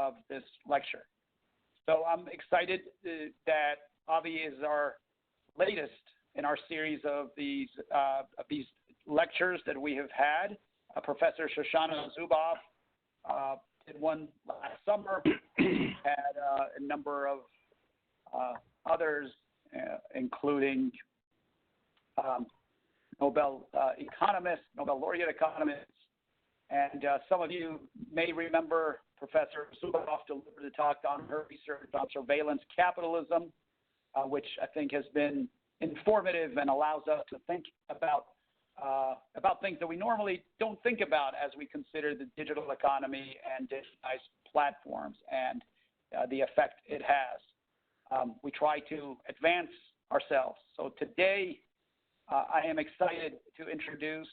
of this lecture. So I'm excited that Avi is our latest in our series of these lectures that we have had. Professor Shoshana Zuboff did one last summer, had a number of others, including Nobel economists, Nobel laureate economists, and some of you may remember Professor Zuboff delivered a talk on her research on surveillance capitalism, which I think has been informative and allows us to think about things that we normally don't think about as we consider the digital economy and digitized platforms and the effect it has. We try to advance ourselves. So today, I am excited to introduce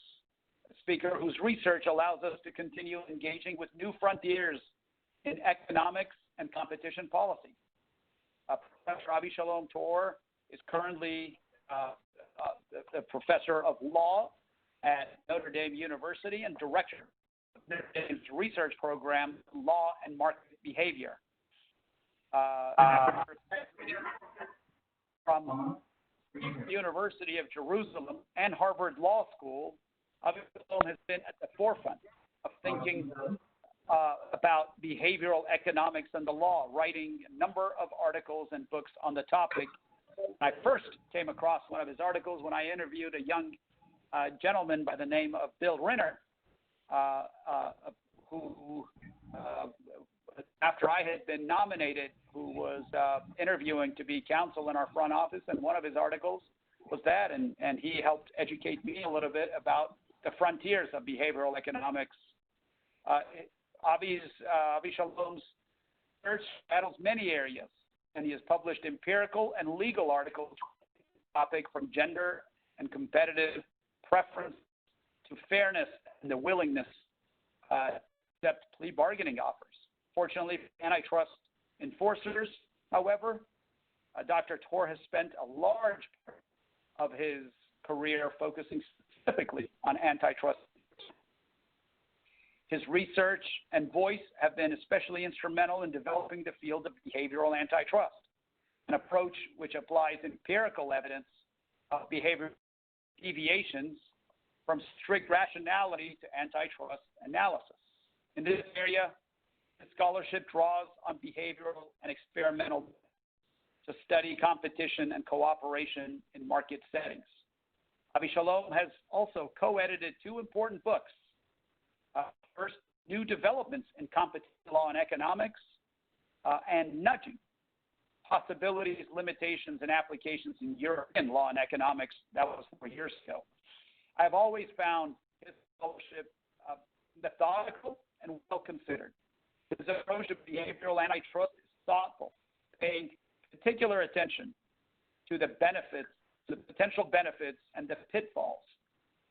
a speaker whose research allows us to continue engaging with new frontiers in economics and competition policy. Professor Avishalom Tor is currently a professor of law at Notre Dame University and director of Notre Dame's research program, Law and Market Behavior. From the University of Jerusalem and Harvard Law School, Avishalom has been at the forefront of thinking about behavioral economics and the law, writing a number of articles and books on the topic. I first came across one of his articles when I interviewed a young gentleman by the name of Bill Renner, who after I had been nominated, who was interviewing to be counsel in our front office, and one of his articles was that, and he helped educate me a little bit about the frontiers of behavioral economics. Avishalom's research battles many areas, and he has published empirical and legal articles on the topic from gender and competitive preference to fairness and the willingness to accept plea bargaining offers. Fortunately, for antitrust enforcers, however, Dr. Tor has spent a large part of his career focusing specifically on antitrust. His research and voice have been especially instrumental in developing the field of behavioral antitrust, an approach which applies empirical evidence of behavior deviations from strict rationality to antitrust analysis. In this area, the scholarship draws on behavioral and experimental to study competition and cooperation in market settings. Avishalom has also co-edited two important books. First, New Developments in Competition Law and Economics, and Nudging, Possibilities, Limitations, and Applications in European Law and Economics. That was 4 years ago. I've always found his scholarship methodical and well-considered. His approach to behavioral antitrust is thoughtful, paying particular attention to the benefits, the potential benefits, and the pitfalls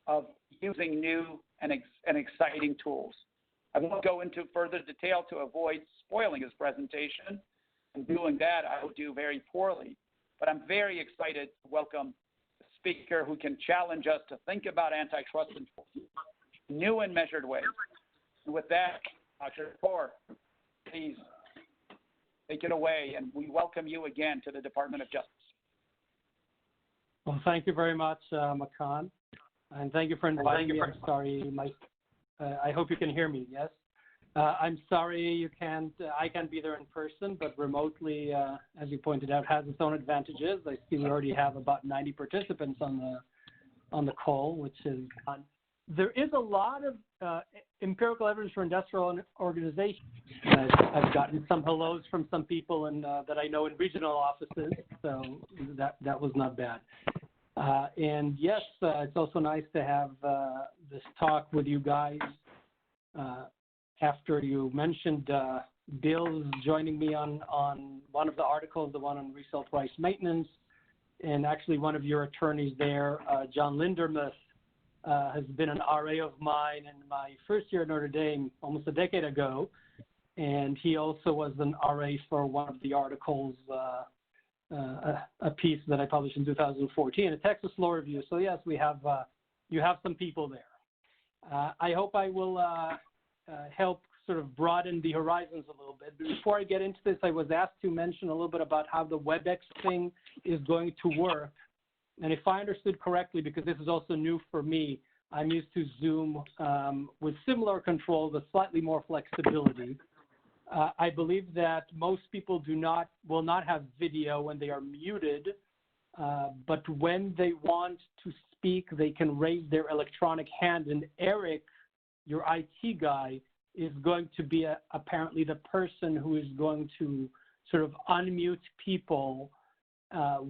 of using new and exciting tools. I won't go into further detail to avoid spoiling his presentation, and doing that I will do very poorly. But I'm very excited to welcome a speaker who can challenge us to think about antitrust enforcement in new and measured ways. And with that, Dr. Tor, please take it away, and we welcome you again to the Department of Justice. Well, thank you very much, Makan. And thank you for inviting me. I'm sorry, I hope you can hear me, yes? I'm sorry you can't, I can't be there in person, but remotely, as you pointed out, has its own advantages. I see we already have about 90 participants on the call, which is fun. There is a lot of empirical evidence for industrial organization. I've gotten some hellos from some people that I know in regional offices, so that was not bad. And yes, it's also nice to have this talk with you guys after you mentioned Bill's joining me on one of the articles, the one on resale price maintenance, and actually one of your attorneys there, John Lindermuth, has been an RA of mine in my first year at Notre Dame almost a decade ago, and he also was an RA for one of the articles, a piece that I published in 2014, a Texas Law Review. So yes, we have you have some people there. I hope I will help sort of broaden the horizons a little bit. But before I get into this, I was asked to mention a little bit about how the WebEx thing is going to work. And if I understood correctly, because this is also new for me, I'm used to Zoom with similar controls, but slightly more flexibility. I believe that most people will not have video when they are muted, but when they want to speak, they can raise their electronic hand. And Eric, your IT guy, is going to be apparently the person who is going to sort of unmute people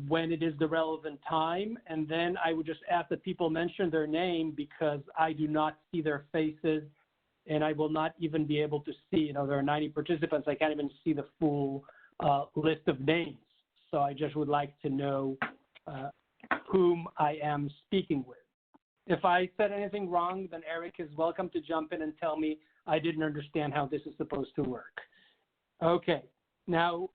when it is the relevant time. And then I would just ask that people mention their name, because I do not see their faces, and I will not even be able to see, there are 90 participants. I can't even see the full list of names. So I just would like to know whom I am speaking with. If I said anything wrong, then Eric is welcome to jump in and tell me I didn't understand how this is supposed to work. Okay, now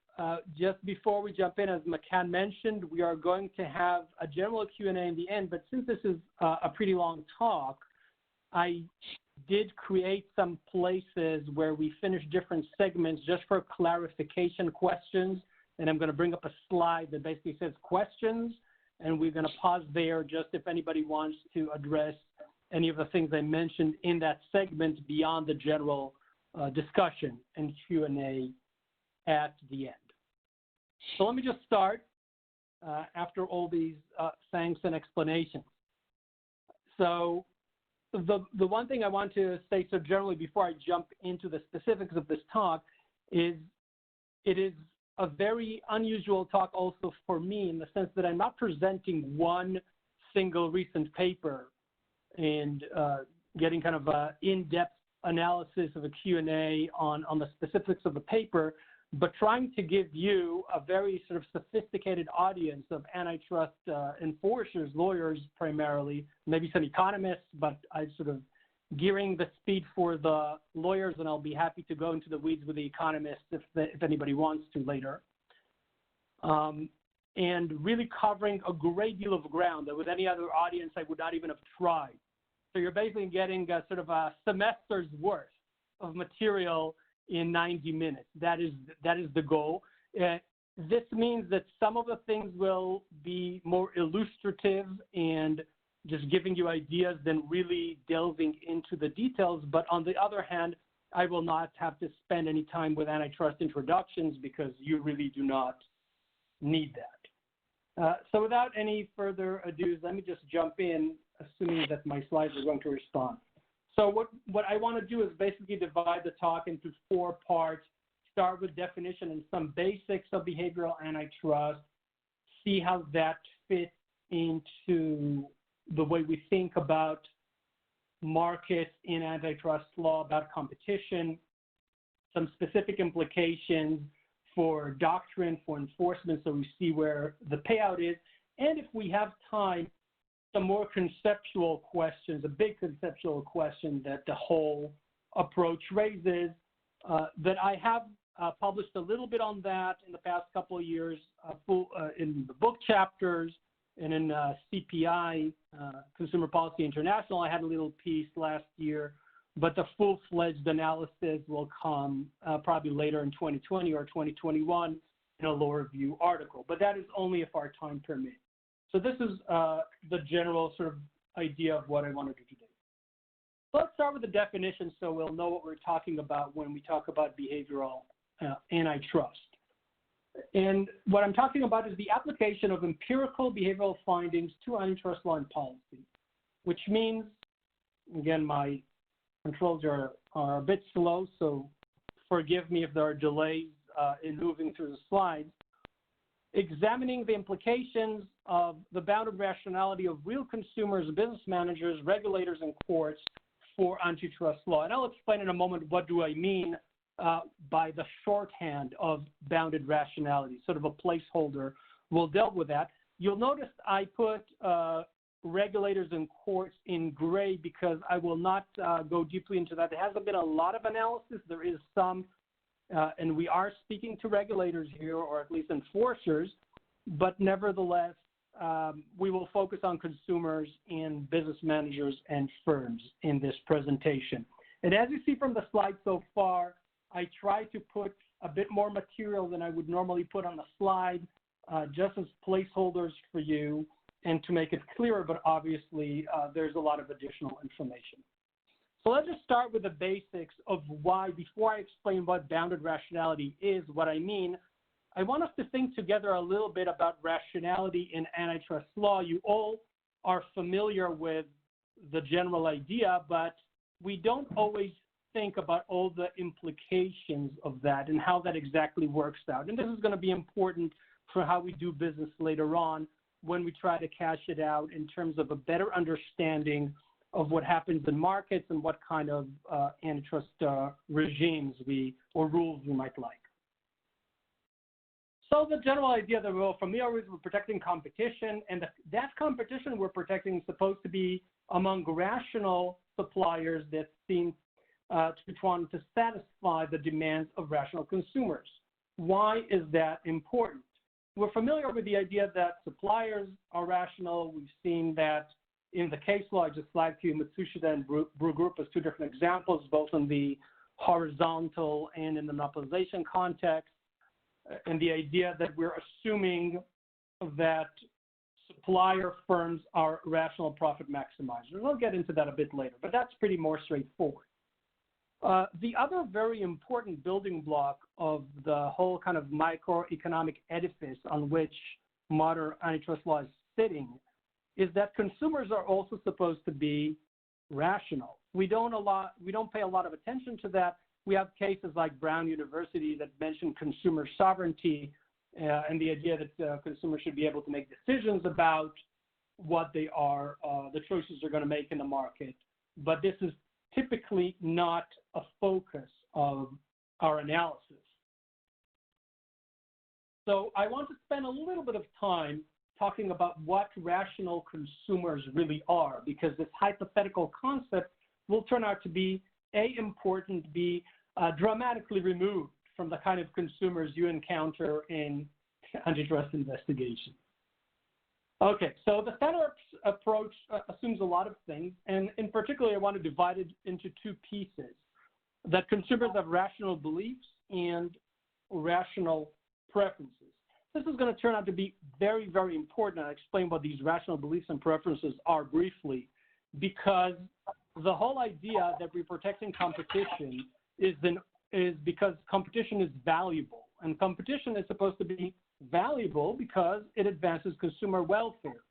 just before we jump in, as McCann mentioned, we are going to have a general Q&A in the end, but since this is a pretty long talk, I did create some places where we finish different segments just for clarification questions, and I'm going to bring up a slide that basically says questions, and we're going to pause there just if anybody wants to address any of the things I mentioned in that segment beyond the general discussion and Q&A at the end. So let me just start after all these thanks and explanations. So the one thing I want to say so generally before I jump into the specifics of this talk is it is a very unusual talk also for me, in the sense that I'm not presenting one single recent paper and getting kind of an in-depth analysis of a Q&A on the specifics of the paper, but trying to give you a very sort of sophisticated audience of antitrust enforcers, lawyers primarily, maybe some economists, but I'm sort of gearing the speed for the lawyers, and I'll be happy to go into the weeds with the economists if anybody wants to later. And really covering a great deal of ground that with any other audience I would not even have tried. So you're basically getting sort of a semester's worth of material in 90 minutes. That is the goal. This means that some of the things will be more illustrative and just giving you ideas than really delving into the details. But on the other hand, I will not have to spend any time with antitrust introductions, because you really do not need that. So without any further ado, let me just jump in, assuming that my slides are going to respond. So what I want to do is basically divide the talk into 4 parts, start with definition and some basics of behavioral antitrust, see how that fits into the way we think about markets in antitrust law, about competition, some specific implications for doctrine, for enforcement, so we see where the payout is, and if we have time, some more conceptual questions, a big conceptual question that the whole approach raises, that I have published a little bit on that in the past couple of years, in the book chapters and in CPI, Consumer Policy International. I had a little piece last year, but the full-fledged analysis will come probably later in 2020 or 2021 in a lower review article, but that is only if our time permits. So this is the general sort of idea of what I want to do today. So let's start with the definition so we'll know what we're talking about when we talk about behavioral antitrust. And what I'm talking about is the application of empirical behavioral findings to antitrust law and policy, which means, again, my controls are a bit slow, so forgive me if there are delays in moving through the slides. Examining the implications of the bounded rationality of real consumers, business managers, regulators, and courts for antitrust law. And I'll explain in a moment what do I mean by the shorthand of bounded rationality, sort of a placeholder. We'll delve with that. You'll notice I put regulators and courts in gray because I will not go deeply into that. There hasn't been a lot of analysis. There is some, and we are speaking to regulators here, or at least enforcers, but nevertheless, we will focus on consumers and business managers and firms in this presentation. And as you see from the slide so far, I try to put a bit more material than I would normally put on the slide, just as placeholders for you and to make it clearer, but obviously there's a lot of additional information. So let's just start with the basics of why, before I explain what bounded rationality is, what I mean, I want us to think together a little bit about rationality in antitrust law. You all are familiar with the general idea, but we don't always think about all the implications of that and how that exactly works out. And this is going to be important for how we do business later on when we try to cash it out in terms of a better understanding of what happens in markets and what kind of antitrust regimes or rules we might like. So the general idea that we're all familiar with, we're protecting competition, and that competition we're protecting is supposed to be among rational suppliers that seem to want to satisfy the demands of rational consumers. Why is that important? We're familiar with the idea that suppliers are rational. We've seen that in the case law. I just flagged to you Matsushita and Brew Group as two different examples, both in the horizontal and in the monopolization context. And the idea that we're assuming that supplier firms are rational profit maximizers. We'll get into that a bit later, but that's pretty more straightforward. The other very important building block of the whole kind of microeconomic edifice on which modern antitrust law is sitting is that consumers are also supposed to be rational. We don't pay a lot of attention to that. We have cases like Brown University that mention consumer sovereignty and the idea that consumers should be able to make decisions about what they are, the choices they're going to make in the market. But this is typically not a focus of our analysis. So I want to spend a little bit of time talking about what rational consumers really are, because this hypothetical concept will turn out to be A, important, B, dramatically removed from the kind of consumers you encounter in antitrust investigation. Okay, so the standard approach assumes a lot of things, and in particular, I want to divide it into two pieces, that consumers have rational beliefs and rational preferences. This is going to turn out to be very, very important. I'll explain what these rational beliefs and preferences are briefly, because the whole idea that we're protecting competition is because competition is valuable, and competition is supposed to be valuable because it advances consumer welfare.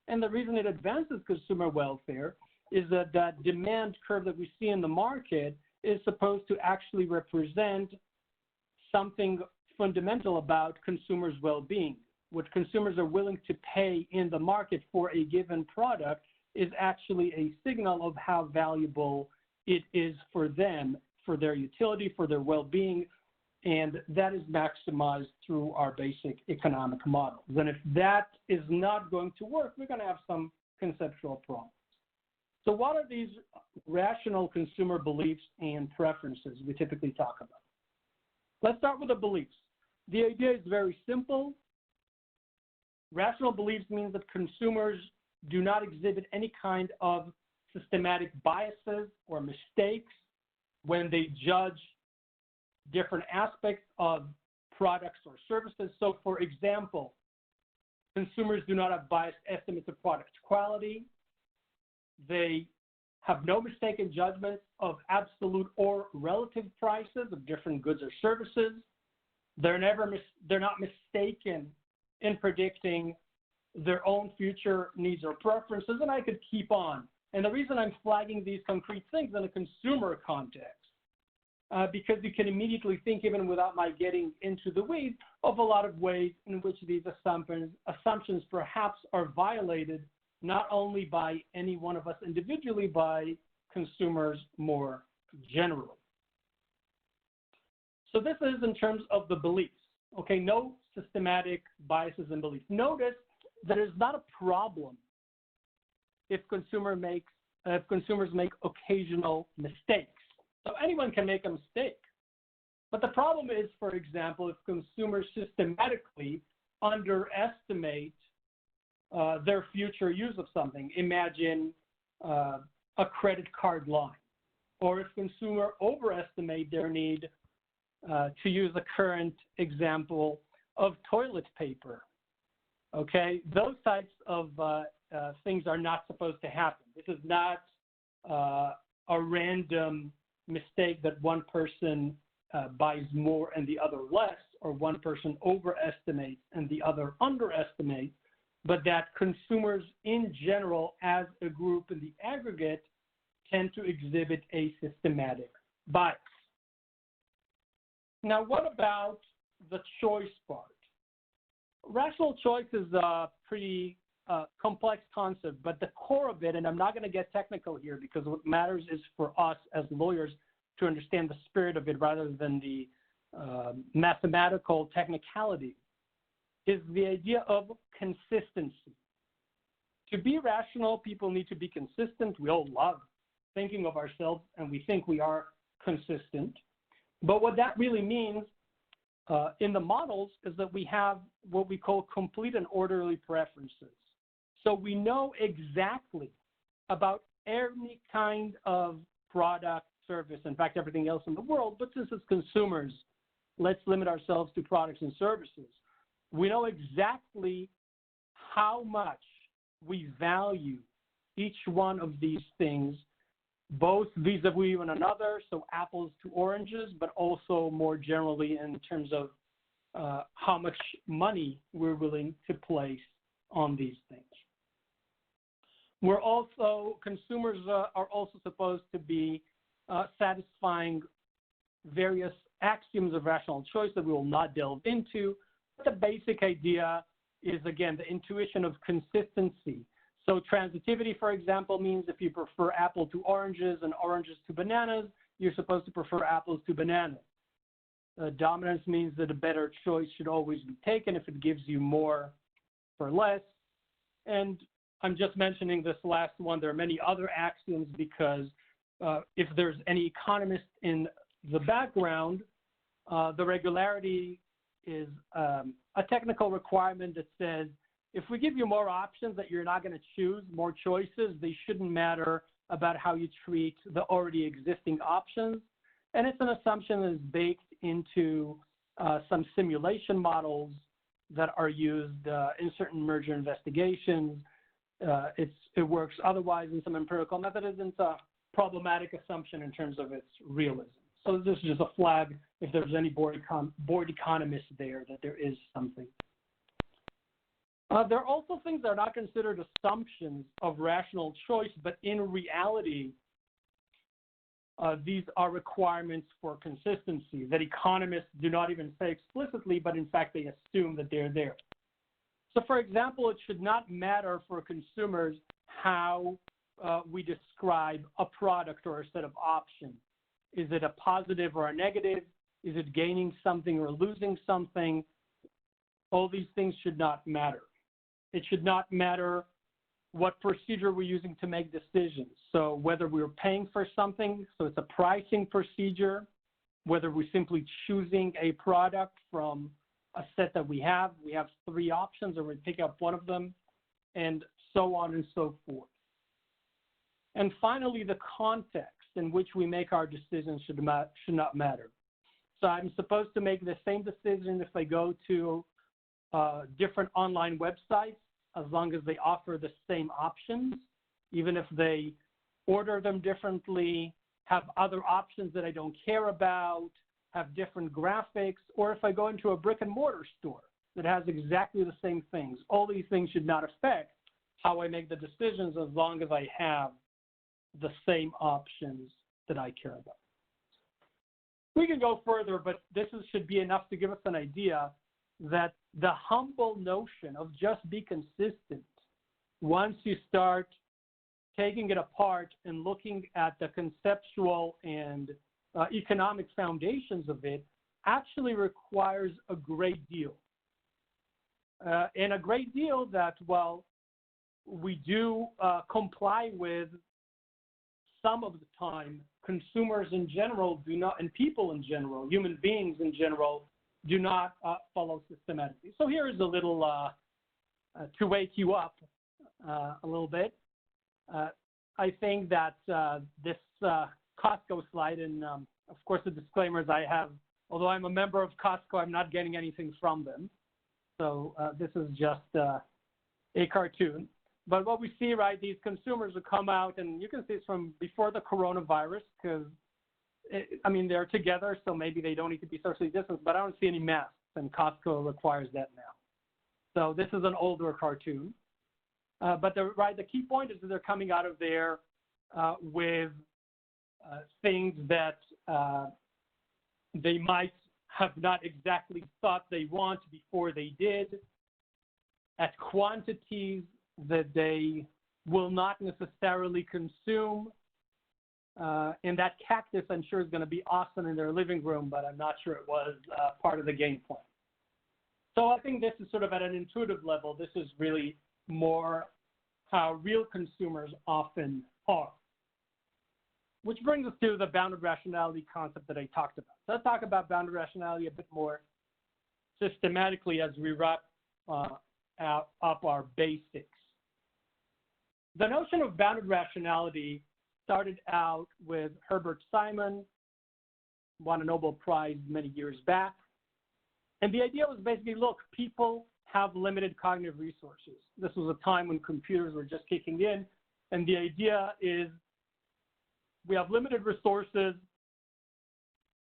And the reason it advances consumer welfare is that that demand curve that we see in the market is supposed to actually represent something fundamental about consumers' well-being. What consumers are willing to pay in the market for a given product is actually a signal of how valuable it is for them, for their utility, for their well-being, and that is maximized through our basic economic models. And if that is not going to work, we're going to have some conceptual problems. So what are these rational consumer beliefs and preferences we typically talk about? Let's start with the beliefs. The idea is very simple. Rational beliefs means that consumers do not exhibit any kind of systematic biases or mistakes when they judge different aspects of products or services. So, for example, consumers do not have biased estimates of product quality. They have no mistaken judgments of absolute or relative prices of different goods or services. They're not mistaken in predicting their own future needs or preferences, and I could keep on. And the reason I'm flagging these concrete things in a consumer context, because you can immediately think, even without my getting into the weeds, of a lot of ways in which these assumptions perhaps are violated, not only by any one of us individually, by consumers more generally. So this is in terms of the beliefs. Okay, no systematic biases and beliefs. Notice that it's not a problem if consumers make occasional mistakes. So anyone can make a mistake. But the problem is, for example, if consumers systematically underestimate their future use of something. Imagine a credit card line or if consumer overestimate their need, to use the current example of toilet paper. Okay, those types of things are not supposed to happen. This is not a random mistake that one person buys more and the other less, or one person overestimates and the other underestimates, but that consumers in general, as a group in the aggregate, tend to exhibit a systematic bias. Now, what about the choice part? Rational choice is a pretty complex concept, but the core of it, and I'm not going to get technical here because what matters is for us as lawyers to understand the spirit of it rather than the mathematical technicality, is the idea of consistency. To be rational, people need to be consistent. We all love thinking of ourselves, and we think we are consistent. But what that really means in the models is that we have what we call complete and orderly preferences. So we know exactly about any kind of product, service, in fact, everything else in the world, but since it's consumers, let's limit ourselves to products and services. We know exactly how much we value each one of these things, both vis-a-vis one another, so apples to oranges, but also more generally in terms of how much money we're willing to place on these things. Consumers are also supposed to be satisfying various axioms of rational choice that we will not delve into. But the basic idea is, again, the intuition of consistency. So transitivity, for example, means if you prefer apple to oranges and oranges to bananas, you're supposed to prefer apples to bananas. Dominance means that a better choice should always be taken if it gives you more for less. And I'm just mentioning this last one. There are many other axioms because if there's any economist in the background, the regularity is a technical requirement that says if we give you more options that you're not going to choose, more choices, they shouldn't matter about how you treat the already existing options. And it's an assumption that is baked into some simulation models that are used in certain merger investigations. It works otherwise in some empirical methods. It's a problematic assumption in terms of its realism. So this is just a flag if there's any board economists there that there is something. There are also things that are not considered assumptions of rational choice, but in reality, these are requirements for consistency that economists do not even say explicitly, but in fact they assume that they're there. So for example, it should not matter for consumers how we describe a product or a set of options. Is it a positive or a negative? Is it gaining something or losing something? All these things should not matter. It should not matter what procedure we're using to make decisions. So whether we're paying for something, so it's a pricing procedure, whether we're simply choosing a product from a set that we have 3 options, or we pick up one of them, and so on and so forth. And finally, the context in which we make our decisions should not matter. So I'm supposed to make the same decision if I go to different online websites, as long as they offer the same options, even if they order them differently, have other options that I don't care about, have different graphics, or if I go into a brick and mortar store that has exactly the same things. All these things should not affect how I make the decisions as long as I have the same options that I care about. We can go further, but this should be enough to give us an idea that the humble notion of just be consistent, once you start taking it apart and looking at the conceptual and economic foundations of it, actually requires a great deal. And a great deal that, while we do comply with some of the time, consumers in general do not, and people in general, human beings in general, do not follow systematically. So here is a little to wake you up a little bit. I think that this Costco slide, and of course the disclaimers I have. Although I'm a member of Costco, I'm not getting anything from them. So this is just a cartoon. But what we see, right, these consumers will come out, and you can see it's from before the coronavirus, because, I mean, they're together, so maybe they don't need to be socially distanced, but I don't see any masks, and Costco requires that now. So this is an older cartoon. But the key point is that they're coming out of there with things that they might have not exactly thought they want before they did, at quantities that they will not necessarily consume. And that cactus, I'm sure, is going to be awesome in their living room, but I'm not sure it was part of the game plan. So I think this is sort of at an intuitive level. This is really more how real consumers often are. Which brings us to the bounded rationality concept that I talked about. So let's talk about bounded rationality a bit more systematically as we wrap up our basics. The notion of bounded rationality started out with Herbert Simon, won a Nobel Prize many years back. And the idea was basically, look, people have limited cognitive resources. This was a time when computers were just kicking in. And the idea is we have limited resources.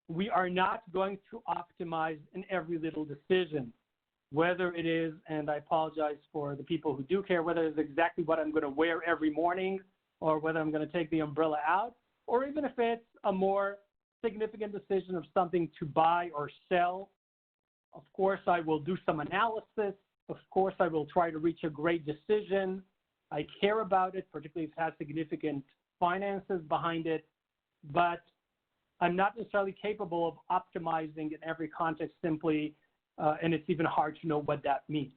We are not going to optimize in every little decision, whether it is, and I apologize for the people who do care, whether it's exactly what I'm going to wear every morning or whether I'm going to take the umbrella out, or even if it's a more significant decision of something to buy or sell. Of course, I will do some analysis. Of course, I will try to reach a great decision. I care about it, particularly if it has significant finances behind it, but I'm not necessarily capable of optimizing in every context simply, and it's even hard to know what that means.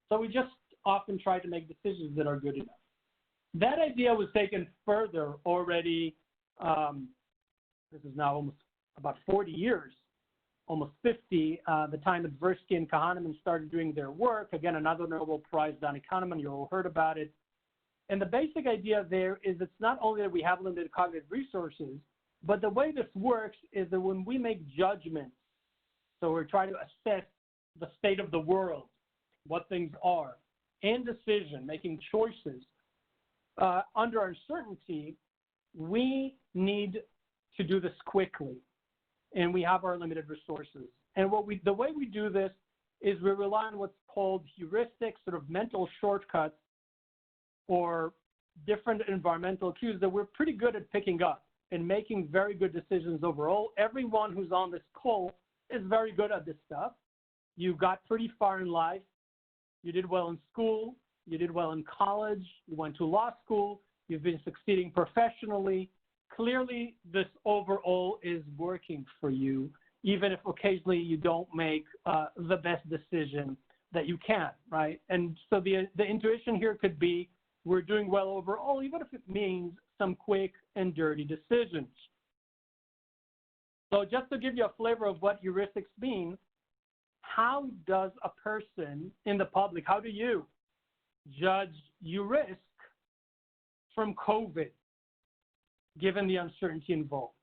So we just often try to make decisions that are good enough. That idea was taken further already, this is now almost about 40 years, almost 50, the time that Tversky and Kahneman started doing their work. Again, another Nobel Prize, Danny Kahneman, you all heard about it. And the basic idea there is it's not only that we have limited cognitive resources, but the way this works is that when we make judgments, so we're trying to assess the state of the world, what things are, and decision, making choices, under uncertainty, we need to do this quickly, and we have our limited resources. And the way we do this is we rely on what's called heuristics, sort of mental shortcuts, or different environmental cues that we're pretty good at picking up and making very good decisions overall. Everyone who's on this call is very good at this stuff. You got pretty far in life. You did well in school. You did well in college. You went to law school. You've been succeeding professionally. Clearly, this overall is working for you, even if occasionally you don't make the best decision that you can, right? And so the intuition here could be we're doing well overall, even if it means some quick and dirty decisions. So just to give you a flavor of what heuristics mean, how does a person in the public, how do you judge your risk from COVID, given the uncertainty involved?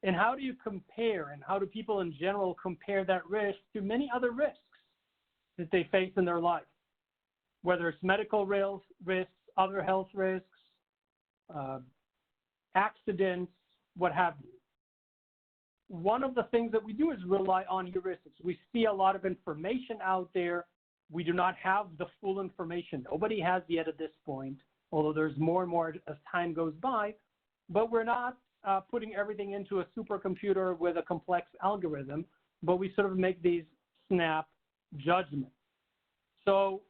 And how do you compare, and how do people in general compare that risk to many other risks that they face in their life, whether it's medical risks, other health risks, accidents, what have you? One of the things that we do is rely on heuristics. We see a lot of information out there. We do not have the full information. Nobody has yet at this point, although there's more and more as time goes by, but we're not putting everything into a supercomputer with a complex algorithm, but we sort of make these snap judgments. So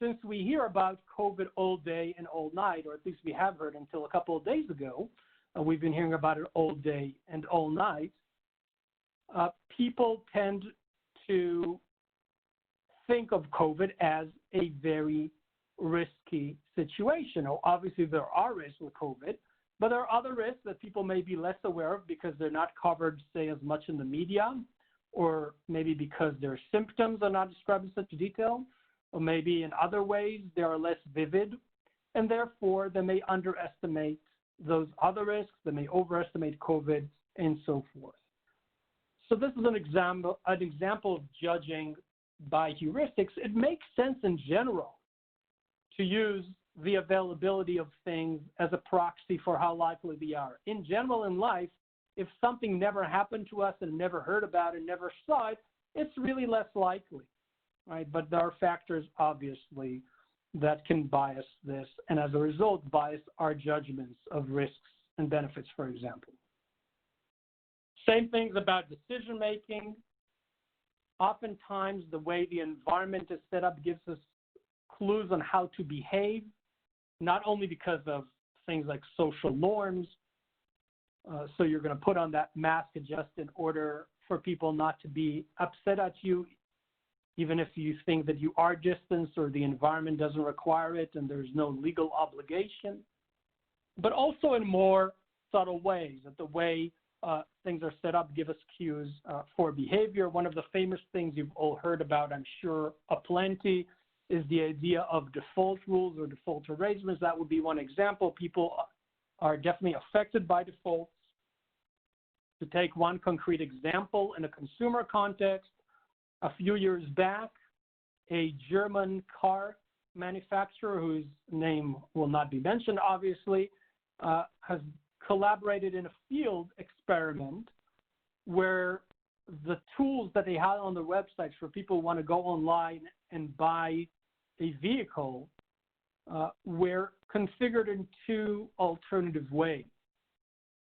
since we hear about COVID all day and all night, or at least we have heard until a couple of days ago, we've been hearing about it all day and all night, people tend to think of COVID as a very risky situation. Now, obviously, there are risks with COVID, but there are other risks that people may be less aware of because they're not covered, say, as much in the media, or maybe because their symptoms are not described in such detail, or maybe in other ways they are less vivid, and therefore they may underestimate those other risks. They may overestimate COVID and so forth. So this is an example of judging by heuristics. It makes sense in general to use the availability of things as a proxy for how likely they are. In general, in life, if something never happened to us and never heard about it, never saw it, it's really less likely, right? But there are factors, obviously, that can bias this, and as a result, bias our judgments of risks and benefits, for example. Same things about decision-making. Oftentimes, the way the environment is set up gives us clues on how to behave, not only because of things like social norms. So you're going to put on that mask just in order for people not to be upset at you, even if you think that you are distanced or the environment doesn't require it and there's no legal obligation, but also in more subtle ways, that the way things are set up give us cues for behavior. One of the famous things you've all heard about, I'm sure, aplenty, is the idea of default rules or default arrangements. That would be one example. People are definitely affected by defaults. To take one concrete example, in a consumer context, a few years back, a German car manufacturer, whose name will not be mentioned, obviously, has collaborated in a field experiment where the tools that they had on their websites for people who want to go online and buy a vehicle were configured in two alternative ways.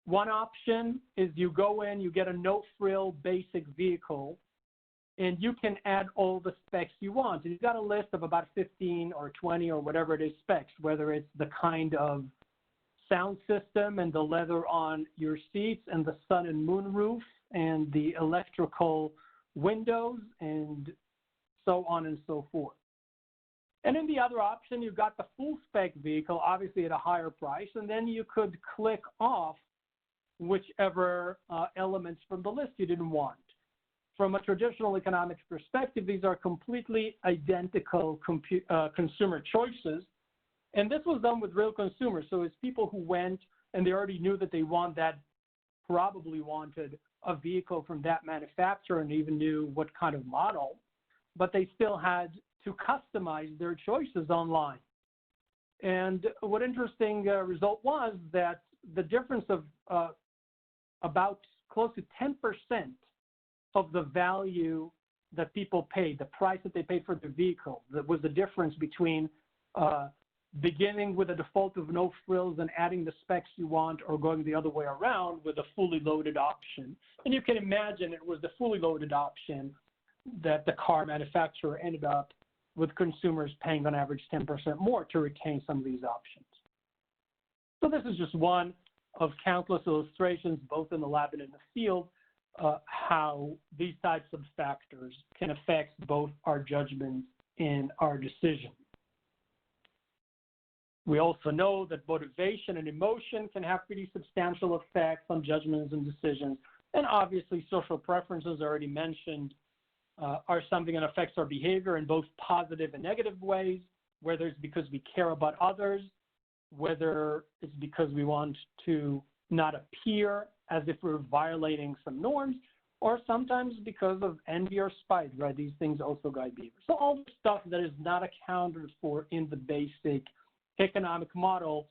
One option is you go in, you get a no-frill basic vehicle, and you can add all the specs you want. And you've got a list of about 15 or 20 or whatever it is specs, whether it's the kind of sound system and the leather on your seats and the sun and moon roof and the electrical windows and so on and so forth. And in the other option, you've got the full spec vehicle, obviously at a higher price, and then you could click off whichever elements from the list you didn't want. From a traditional economics perspective, these are completely identical consumer choices. And this was done with real consumers. So it's people who went and they already knew that they probably wanted a vehicle from that manufacturer and even knew what kind of model, but they still had to customize their choices online. And what interesting result was that the difference of about close to 10% of the value that people paid, the price that they paid for the vehicle, that was the difference between beginning with a default of no frills and adding the specs you want, or going the other way around with a fully loaded option. And you can imagine it was the fully loaded option that the car manufacturer ended up with consumers paying on average 10% more to retain some of these options. So this is just one of countless illustrations, both in the lab and in the field, how these types of factors can affect both our judgments and our decisions. We also know that motivation and emotion can have pretty substantial effects on judgments and decisions. And obviously, social preferences, already mentioned, are something that affects our behavior in both positive and negative ways, whether it's because we care about others, whether it's because we want to not appear as if we're violating some norms, or sometimes because of envy or spite, right? These things also guide behavior. So all the stuff that is not accounted for in the basic economic model,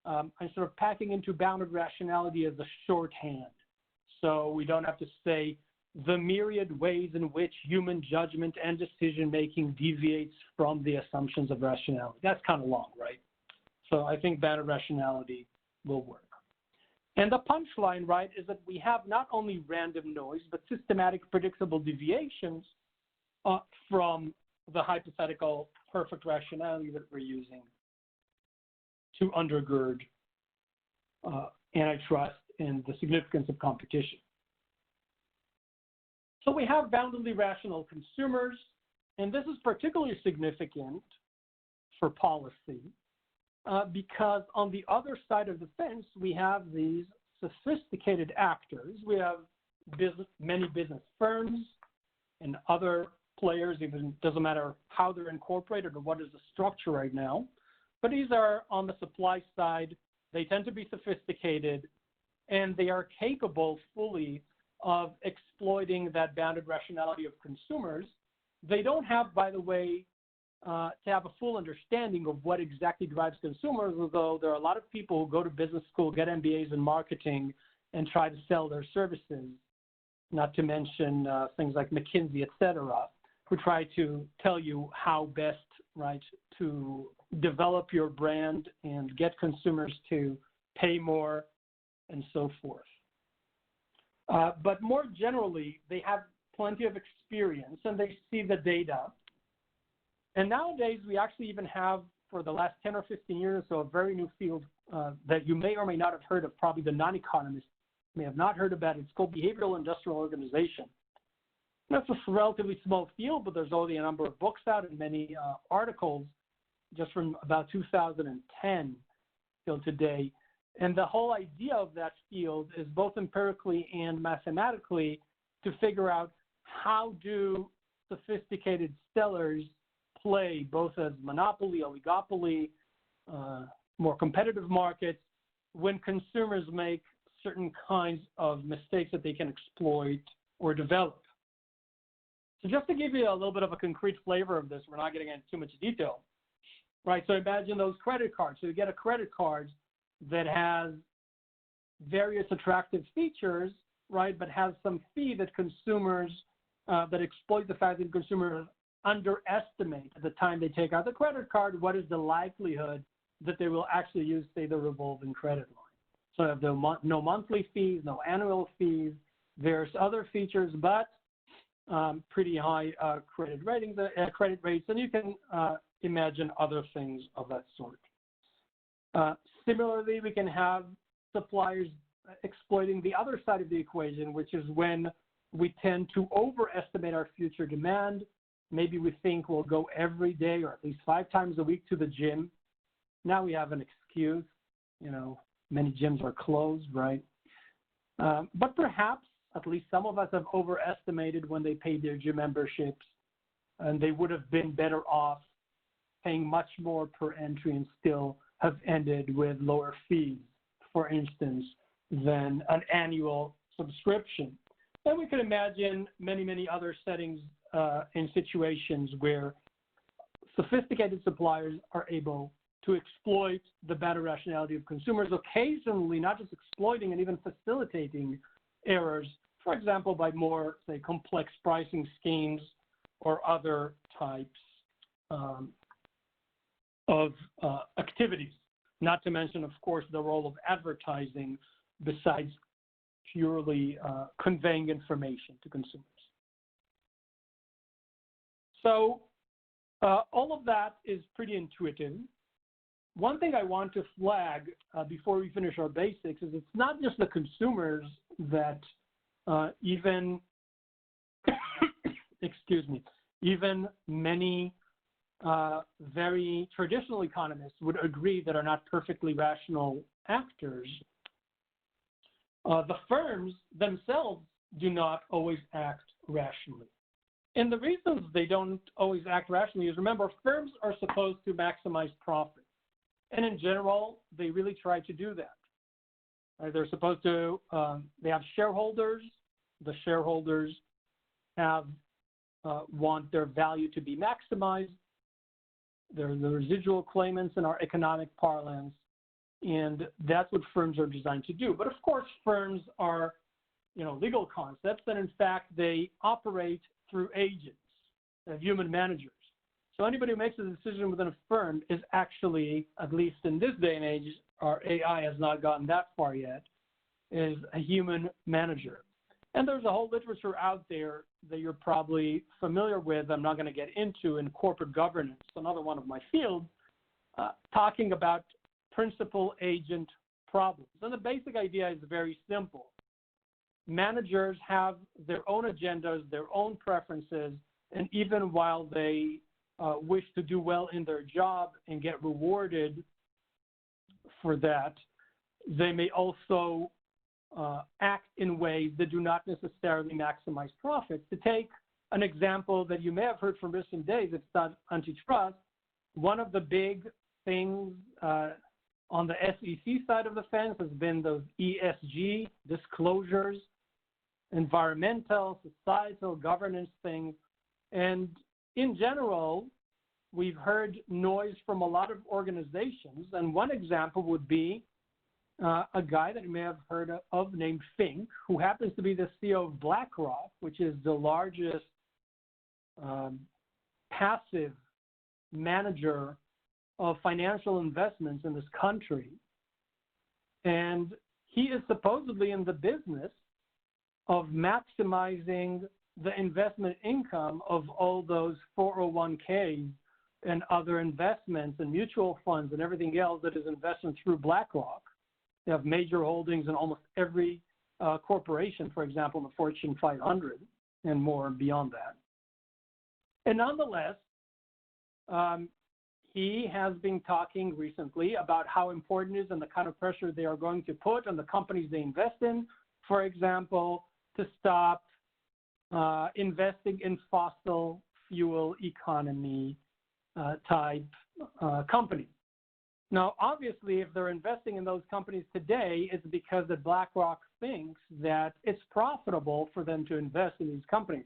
I'm sort of packing into bounded rationality as a shorthand. So we don't have to say the myriad ways in which human judgment and decision-making deviates from the assumptions of rationality. That's kind of long, right? So I think bounded rationality will work. And the punchline, right, is that we have not only random noise, but systematic predictable deviations from the hypothetical perfect rationality that we're using to undergird antitrust and the significance of competition. So we have boundedly rational consumers, and this is particularly significant for policy because on the other side of the fence, we have these sophisticated actors. We have many business firms and other players, even doesn't matter how they're incorporated or what is the structure right now. But these are on the supply side, they tend to be sophisticated, and they are capable fully of exploiting that bounded rationality of consumers. They don't have, by the way, to have a full understanding of what exactly drives consumers, although there are a lot of people who go to business school, get MBAs in marketing, and try to sell their services, not to mention things like McKinsey, et cetera, who try to tell you how best, right, to develop your brand and get consumers to pay more and so forth. But more generally, they have plenty of experience and they see the data. And nowadays, we actually even have, for the last 10 or 15 years or so, a very new field that you may or may not have heard of, probably the non-economists may have not heard about it. It's called behavioral industrial organization. That's a relatively small field, but there's already a number of books out and many articles just from about 2010 till today. And the whole idea of that field is both empirically and mathematically to figure out how do sophisticated sellers play both as monopoly, oligopoly, more competitive markets, when consumers make certain kinds of mistakes that they can exploit or develop. So just to give you a little bit of a concrete flavor of this, we're not getting into too much detail, right? So imagine those credit cards. So you get a credit card that has various attractive features, right, but has some fee that consumers, that exploit the fact that consumers underestimate at the time they take out the credit card what is the likelihood that they will actually use, say, the revolving credit line. So you have no monthly fees, no annual fees. There's other features, but pretty high credit ratings, credit rates, and you can imagine other things of that sort. Similarly, we can have suppliers exploiting the other side of the equation, which is when we tend to overestimate our future demand. Maybe we think we'll go every day or at least 5 times a week to the gym. Now we have an excuse. You know, many gyms are closed, right? But perhaps at least some of us have overestimated when they paid their gym memberships, and they would have been better off paying much more per entry and still have ended with lower fees, for instance, than an annual subscription. And we could imagine many, many other settings in situations where sophisticated suppliers are able to exploit the better rationality of consumers, occasionally not just exploiting and even facilitating errors, for example, by more, say, complex pricing schemes or other types of activities, not to mention, of course, the role of advertising besides purely conveying information to consumers. So all of that is pretty intuitive. One thing I want to flag before we finish our basics is it's not just the consumers that even, excuse me, even many very traditional economists would agree that are not perfectly rational actors. The firms themselves do not always act rationally. And the reasons they don't always act rationally is, remember, firms are supposed to maximize profit. And in general, they really try to do that. They're supposed to, they have shareholders. The shareholders have want their value to be maximized. They're the residual claimants in our economic parlance. And that's what firms are designed to do. But of course, firms are, legal concepts, and in fact, they operate through agents, human managers. So anybody who makes a decision within a firm is actually, at least in this day and age, our AI has not gotten that far yet, is a human manager. And there's a whole literature out there that you're probably familiar with, I'm not going to get into, in corporate governance, another one of my fields, talking about principal-agent problems. And the basic idea is very simple. Managers have their own agendas, their own preferences, and even while they wish to do well in their job and get rewarded for that, they may also act in ways that do not necessarily maximize profits. To take an example that you may have heard from recent days, it's not antitrust. One of the big things On the SEC side of the fence has been those ESG disclosures, environmental, societal, governance things. And in general, we've heard noise from a lot of organizations. And one example would be a guy that you may have heard of named Fink, who happens to be the CEO of BlackRock, which is the largest passive manager of financial investments in this country. And he is supposedly in the business of maximizing the investment income of all those 401ks and other investments and mutual funds and everything else that is invested through BlackRock. They have major holdings in almost every corporation, for example, in the Fortune 500 and more beyond that. And nonetheless, he has been talking recently about how important it is and the kind of pressure they are going to put on the companies they invest in, for example, to stop investing in fossil fuel economy type companies. Now, obviously, if they're investing in those companies today, it's because that BlackRock thinks that it's profitable for them to invest in these companies.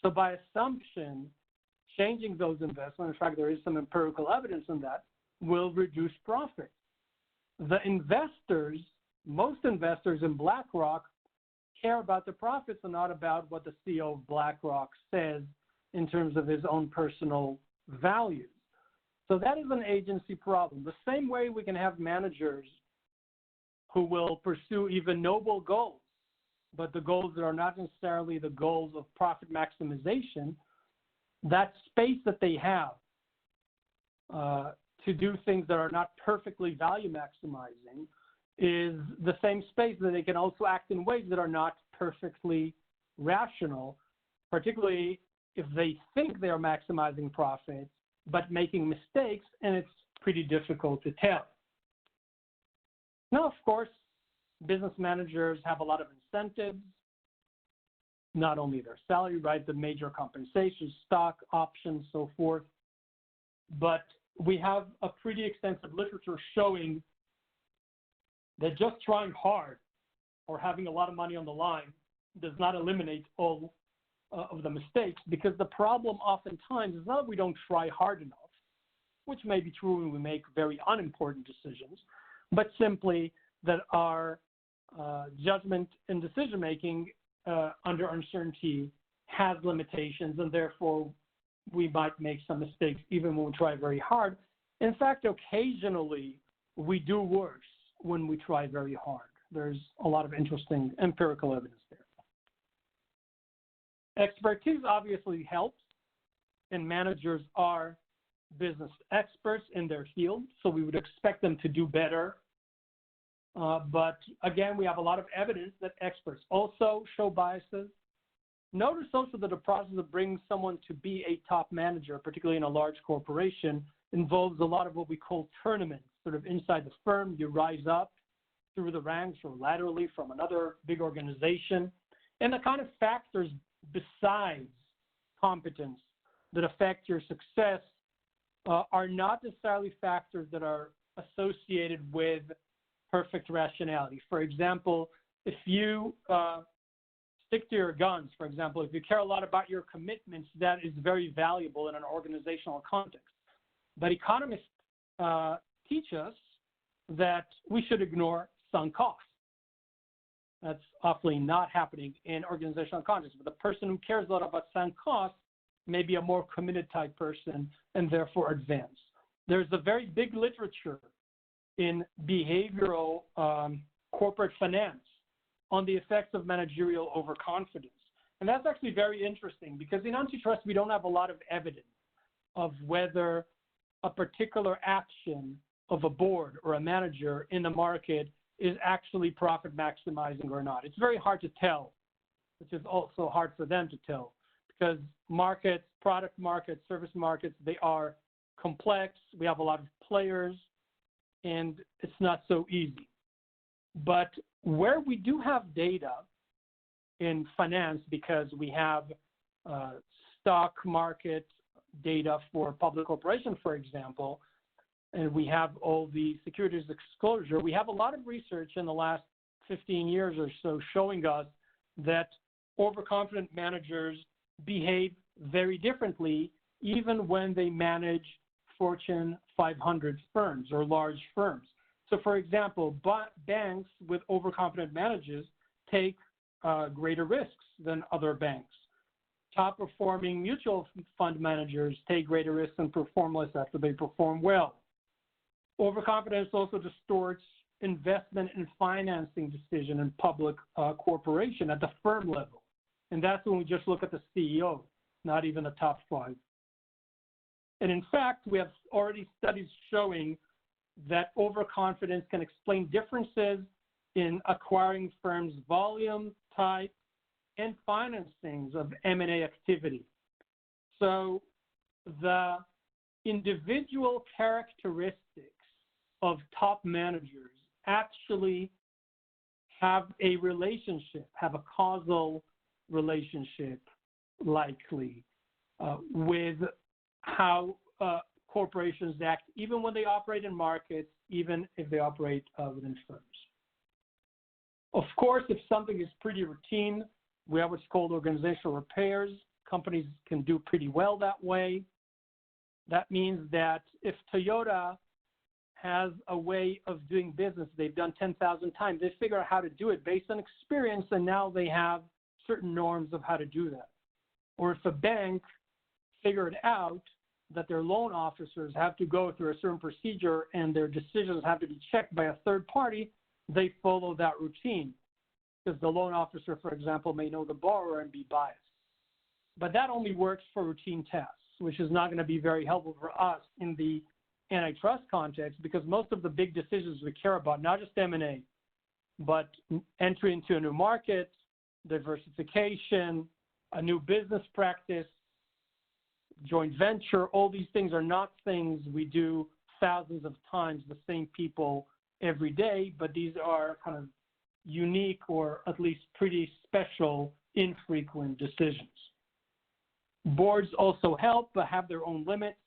So by assumption, changing those investments, in fact, there is some empirical evidence on that, will reduce profit. The investors, most investors in BlackRock, care about the profits and not about what the CEO of BlackRock says in terms of his own personal values. So that is an agency problem. The same way we can have managers who will pursue even noble goals, but the goals that are not necessarily the goals of profit maximization, that space that they have to do things that are not perfectly value maximizing is the same space that they can also act in ways that are not perfectly rational, particularly if they think they are maximizing profits, but making mistakes, and it's pretty difficult to tell. Now, of course, business managers have a lot of incentives, not only their salary, right, the major compensation, stock, options, so forth, but we have a pretty extensive literature showing that just trying hard or having a lot of money on the line does not eliminate all of the mistakes, because the problem oftentimes is not that we don't try hard enough, which may be true when we make very unimportant decisions, but simply that our judgment and decision-making under uncertainty has limitations, and therefore we might make some mistakes even when we try very hard. In fact, occasionally we do worse when we try very hard. There's a lot of interesting empirical evidence there. Expertise obviously helps, and managers are business experts in their field, so we would expect them to do better. But again, we have a lot of evidence that experts also show biases. Notice also that the process of bringing someone to be a top manager, particularly in a large corporation, involves a lot of what we call tournaments. Sort of inside the firm, you rise up through the ranks or laterally from another big organization. And the kind of factors besides competence that affect your success are not necessarily factors that are associated with perfect rationality. For example, if you stick to your guns, for example, if you care a lot about your commitments, that is very valuable in an organizational context. But economists teach us that we should ignore sunk costs. That's awfully not happening in organizational context. But the person who cares a lot about sunk costs may be a more committed type person and therefore advance. There's a very big literature in behavioral corporate finance on the effects of managerial overconfidence. And that's actually very interesting because in antitrust, we don't have a lot of evidence of whether a particular action of a board or a manager in the market is actually profit maximizing or not. It's very hard to tell, which is also hard for them to tell because markets, product markets, service markets, they are complex. We have a lot of players and it's not so easy. But where we do have data in finance, because we have stock market data for public corporations, for example, and we have all the securities disclosure, we have a lot of research in the last 15 years or so showing us that overconfident managers behave very differently even when they manage Fortune 500 firms or large firms. So, for example, banks with overconfident managers take greater risks than other banks. Top-performing mutual fund managers take greater risks and perform less after they perform well. Overconfidence also distorts investment and financing decision in public corporation at the firm level. And that's when we just look at the CEO, not even the top 5. And in fact, we have already studies showing that overconfidence can explain differences in acquiring firms' volume, type, and financings of M&A activity. So the individual characteristics of top managers actually have a relationship, have a causal relationship likely with how corporations act, even when they operate in markets, even if they operate within firms. Of course, if something is pretty routine, we have what's called organizational repairs. Companies can do pretty well that way. That means that if Toyota has a way of doing business they've done 10,000 times, they figure out how to do it based on experience, and now they have certain norms of how to do that. Or if a bank figured out that their loan officers have to go through a certain procedure and their decisions have to be checked by a third party, they follow that routine. Because the loan officer, for example, may know the borrower and be biased. But that only works for routine tasks, which is not going to be very helpful for us in the antitrust context, because most of the big decisions we care about, not just M&A, but entry into a new market, diversification, a new business practice, joint venture, all these things are not things we do thousands of times, the same people every day, but these are kind of unique or at least pretty special, infrequent decisions. Boards also help, but have their own limits,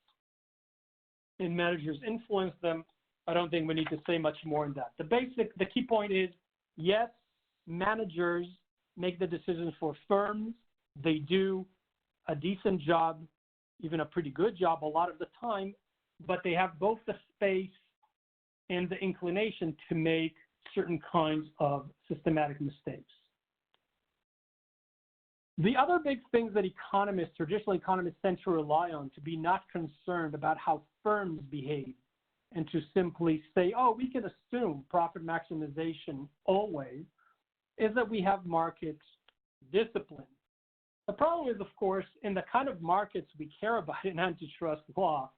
and managers influence them. I don't think we need to say much more than that. The key point is, yes, managers make the decisions for firms. They do a decent job, even a pretty good job a lot of the time, but they have both the space and the inclination to make certain kinds of systematic mistakes. The other big things that traditional economists tend to rely on to be not concerned about how firms behave and to simply say, oh, we can assume profit maximization always, is that we have market discipline. The problem is, of course, in the kind of markets we care about in antitrust law,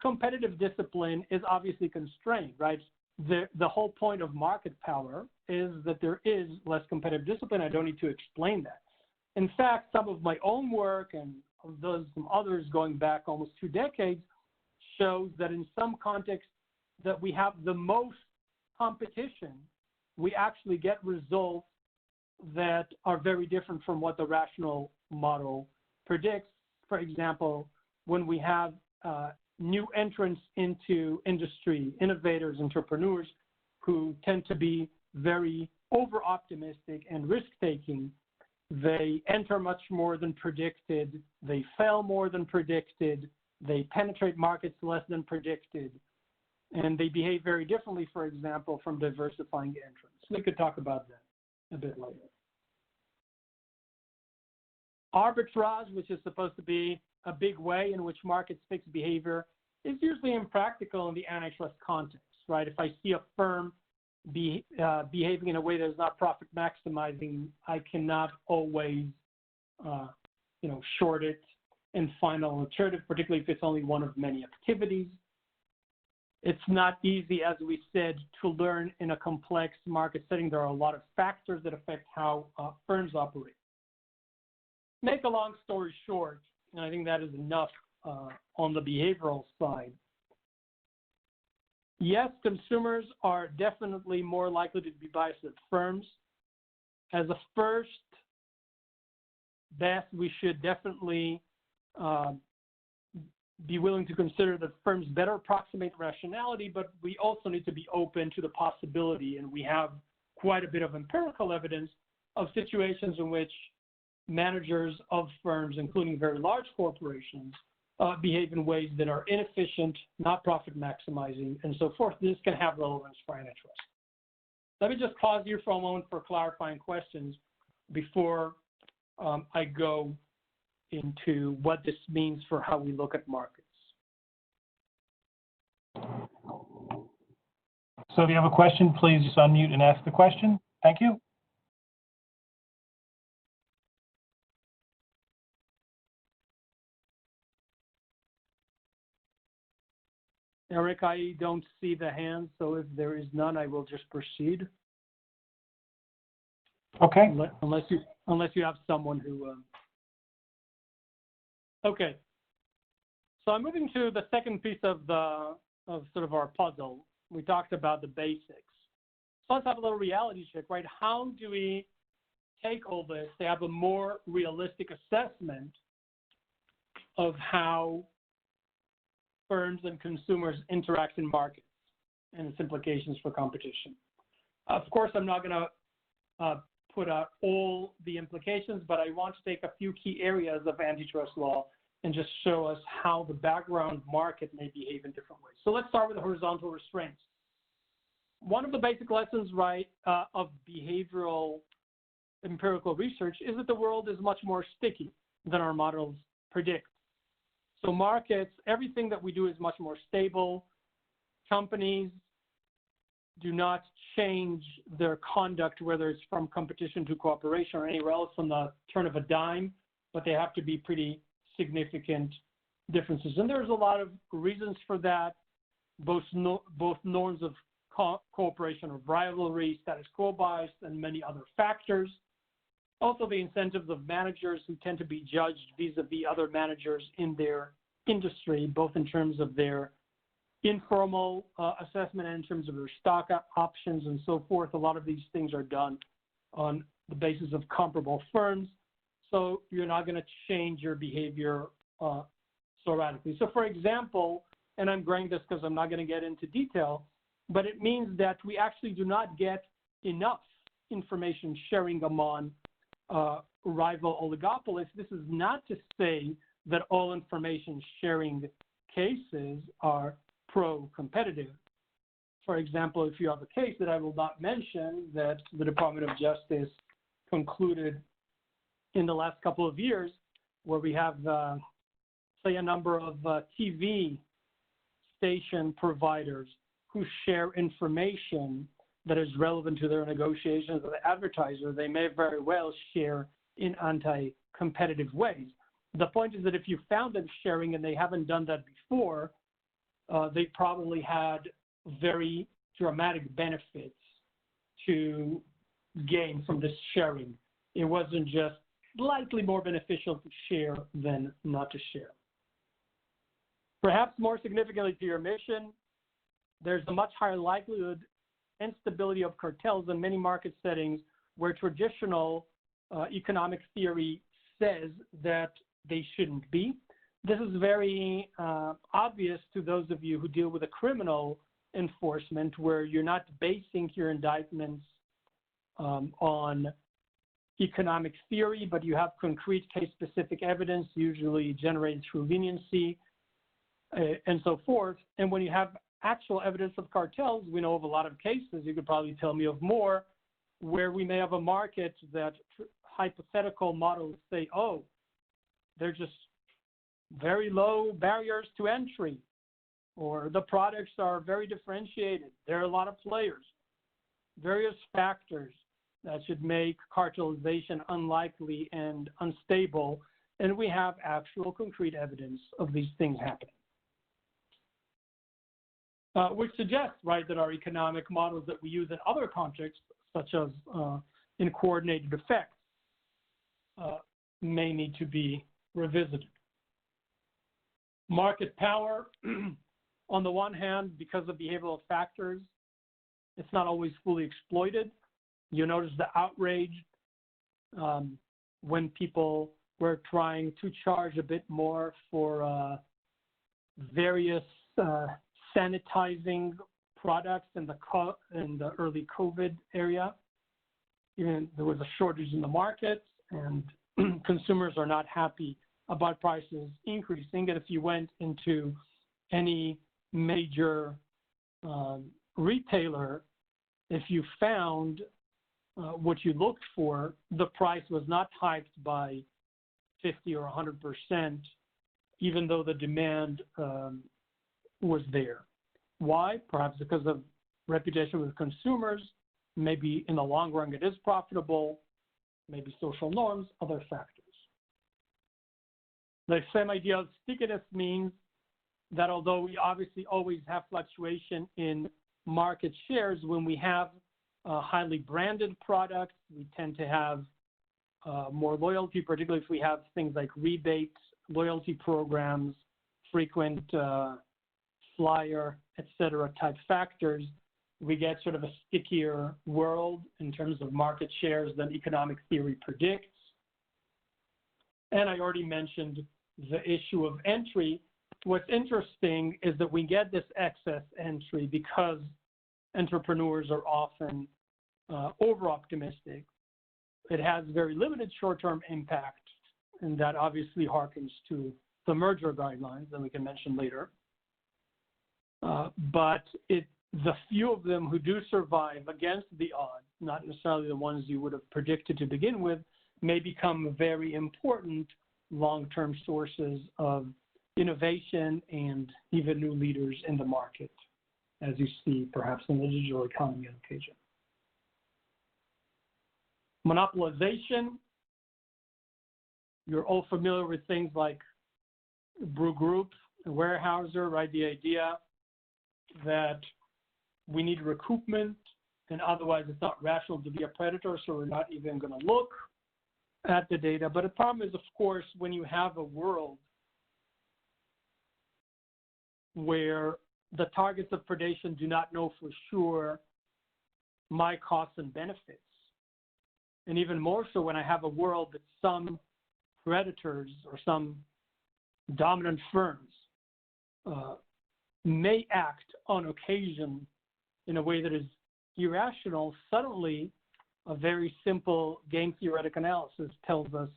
competitive discipline is obviously constrained, right? The whole point of market power is that there is less competitive discipline. I don't need to explain that. In fact, some of my own work and some others going back almost 2 decades shows that in some contexts that we have the most competition, we actually get results that are very different from what the rational model predicts. For example, when we have new entrants into industry, innovators, entrepreneurs who tend to be very over-optimistic and risk-taking, they enter much more than predicted, they fail more than predicted, they penetrate markets less than predicted, and they behave very differently, for example, from diversifying entrants. We could talk about that a bit later. Arbitrage, which is supposed to be a big way in which markets fix behavior, is usually impractical in the antitrust context, right? If I see a firm behaving in a way that is not profit maximizing, I cannot always, short it and find an alternative, particularly if it's only one of many activities. It's not easy, as we said, to learn in a complex market setting. There are a lot of factors that affect how firms operate. Make a long story short, and I think that is enough on the behavioral side. Yes, consumers are definitely more likely to be biased at firms. As a first best, we should definitely be willing to consider that firms better approximate rationality, but we also need to be open to the possibility, and we have quite a bit of empirical evidence of situations in which managers of firms, including very large corporations, behave in ways that are inefficient, not profit maximizing, and so forth. This can have relevance for antitrust. Let me just pause here for a moment for clarifying questions before I go into what this means for how we look at markets. So if you have a question, please just unmute and ask the question. Thank you. Eric, I don't see the hand, so if there is none, I will just proceed. Okay. Unless you have someone who. Okay. So I'm moving to the second piece of sort of our puzzle. We talked about the basics. So let's have a little reality check, right? How do we take all this to have a more realistic assessment of how firms and consumers interact in markets and its implications for competition? Of course, I'm not going to put out all the implications, but I want to take a few key areas of antitrust law and just show us how the background market may behave in different ways. So let's start with the horizontal restraints. One of the basic lessons, right, of behavioral empirical research is that the world is much more sticky than our models predict. So markets, everything that we do is much more stable. Companies do not change their conduct, whether it's from competition to cooperation or anywhere else on the turn of a dime, but they have to be pretty significant differences. And there's a lot of reasons for that, both norms of cooperation or rivalry, status quo bias, and many other factors. Also, the incentives of managers who tend to be judged vis-a-vis other managers in their industry, both in terms of their informal assessment and in terms of their stock options and so forth. A lot of these things are done on the basis of comparable firms. So you're not going to change your behavior so radically. So for example, and I'm grading this because I'm not going to get into detail, but it means that we actually do not get enough information sharing among rival oligopolies. This is not to say that all information sharing cases are pro-competitive. For example, if you have a case that I will not mention that the Department of Justice concluded in the last couple of years, where we have, say, a number of TV station providers who share information that is relevant to their negotiations with the advertiser, they may very well share in anti-competitive ways. The point is that if you found them sharing and they haven't done that before, they probably had very dramatic benefits to gain from this sharing. It wasn't just slightly more beneficial to share than not to share. Perhaps more significantly to your mission, there's a much higher likelihood and stability of cartels in many market settings where traditional economic theory says that they shouldn't be. This is very obvious to those of you who deal with a criminal enforcement, where you're not basing your indictments on economic theory, but you have concrete case-specific evidence, usually generated through leniency and so forth. And when you have actual evidence of cartels, we know of a lot of cases, you could probably tell me of more, where we may have a market that hypothetical models say, oh, they're just very low barriers to entry, or the products are very differentiated. There are a lot of players, various factors that should make cartelization unlikely and unstable, and we have actual concrete evidence of these things happening. Which suggests, right, that our economic models that we use in other contexts, such as in coordinated effects, may need to be revisited. Market power, on the one hand, because of behavioral factors, it's not always fully exploited. You notice the outrage when people were trying to charge a bit more for various sanitizing products in the early COVID area. Even there was a shortage in the market, and consumers are not happy about prices increasing. And if you went into any major retailer, if you found what you looked for, the price was not hiked by 50 or 100%, even though the demand was there. Why? Perhaps because of reputation with consumers. Maybe in the long run it is profitable. Maybe social norms, other factors. The same idea of stickiness means that although we obviously always have fluctuation in market shares, when we have highly branded products, we tend to have more loyalty, particularly if we have things like rebates, loyalty programs, frequent flyer, etc. type factors. We get sort of a stickier world in terms of market shares than economic theory predicts. And I already mentioned the issue of entry. What's interesting is that we get this excess entry because entrepreneurs are often over-optimistic. It has very limited short-term impact, and that obviously harkens to the merger guidelines that we can mention later. But the few of them who do survive against the odds, not necessarily the ones you would have predicted to begin with, may become very important long-term sources of innovation and even new leaders in the market, as you see perhaps in the digital economy on occasion. Monopolization. You're all familiar with things like Brew Group, Weyerhaeuser, right? The idea that we need recoupment, and otherwise it's not rational to be a predator, so we're not even going to look at the data. But the problem is, of course, when you have a world where the targets of predation do not know for sure my costs and benefits, and even more so when I have a world that some predators or some dominant firms may act on occasion in a way that is irrational, suddenly a very simple game theoretic analysis tells us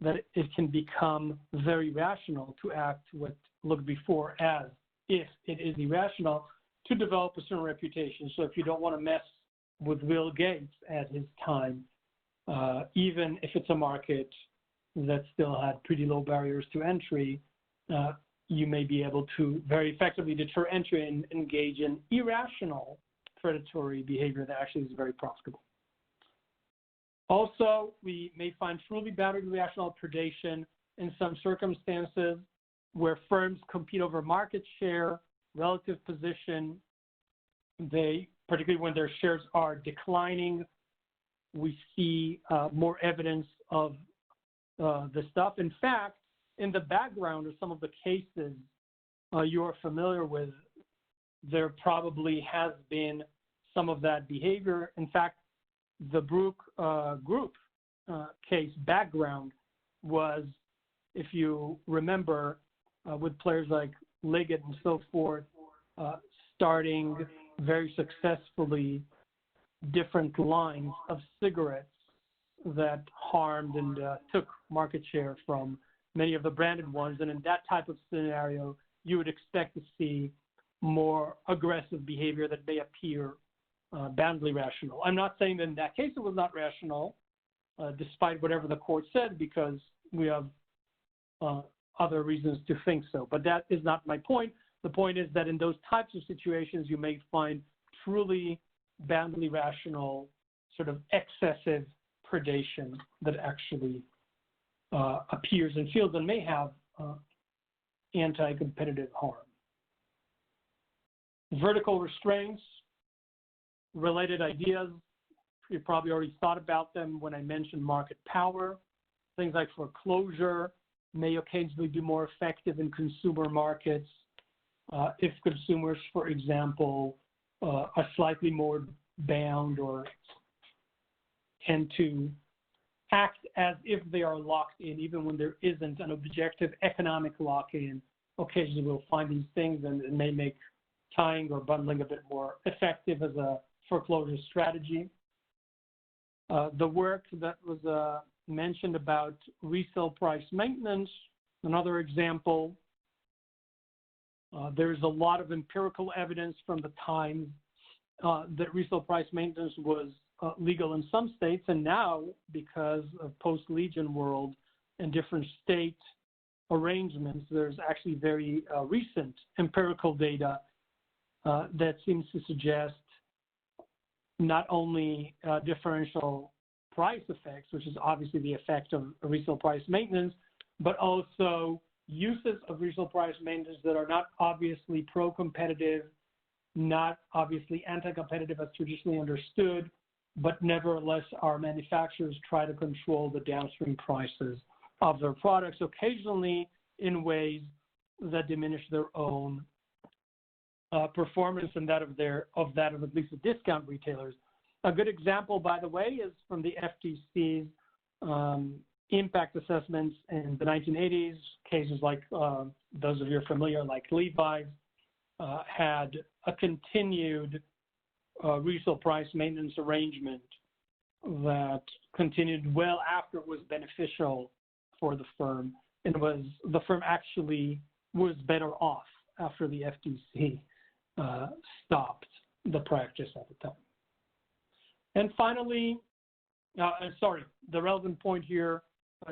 that it can become very rational to act what looked before as if it is irrational to develop a certain reputation. So if you don't want to mess with Bill Gates at his time, even if it's a market that still had pretty low barriers to entry, you may be able to very effectively deter entry and engage in irrational predatory behavior that actually is very profitable. Also, we may find truly bounded irrational predation in some circumstances where firms compete over market share, relative position. Particularly when their shares are declining, we see more evidence of the stuff. In fact, in the background of some of the cases you are familiar with, there probably has been some of that behavior. In fact, the Brook Group case background was, if you remember, with players like Liggett and so forth, starting very successfully different lines of cigarettes that harmed and took market share from many of the branded ones. And in that type of scenario, you would expect to see more aggressive behavior that may appear boundedly rational. I'm not saying that in that case it was not rational, despite whatever the court said, because we have other reasons to think so. But that is not my point. The point is that in those types of situations, you may find truly boundedly rational, sort of excessive predation that actually appears in fields and may have anti-competitive harm. Vertical restraints, related ideas, you probably already thought about them when I mentioned market power. Things like foreclosure may occasionally be more effective in consumer markets if consumers, for example, are slightly more bound or tend to act as if they are locked in, even when there isn't an objective economic lock-in occasionally we'll find these things, and it may make tying or bundling a bit more effective as a foreclosure strategy. The work that was mentioned about resale price maintenance, another example. There's a lot of empirical evidence from the time that resale price maintenance was legal in some states, and now, because of post-Legion world and different state arrangements, there's actually very recent empirical data that seems to suggest not only differential price effects, which is obviously the effect of resale price maintenance, but also uses of resale price maintenance that are not obviously pro-competitive, not obviously anti-competitive as traditionally understood, but nevertheless our manufacturers try to control the downstream prices of their products, occasionally in ways that diminish their own performance and that of at least the discount retailers. A good example, by the way, is from the FTC's impact assessments in the 1980s. Cases like those of you familiar, like Levi's, had a continued resale price maintenance arrangement that continued well after it was beneficial for the firm, and the firm actually was better off after the FTC stopped the practice at the time. And finally, the relevant point here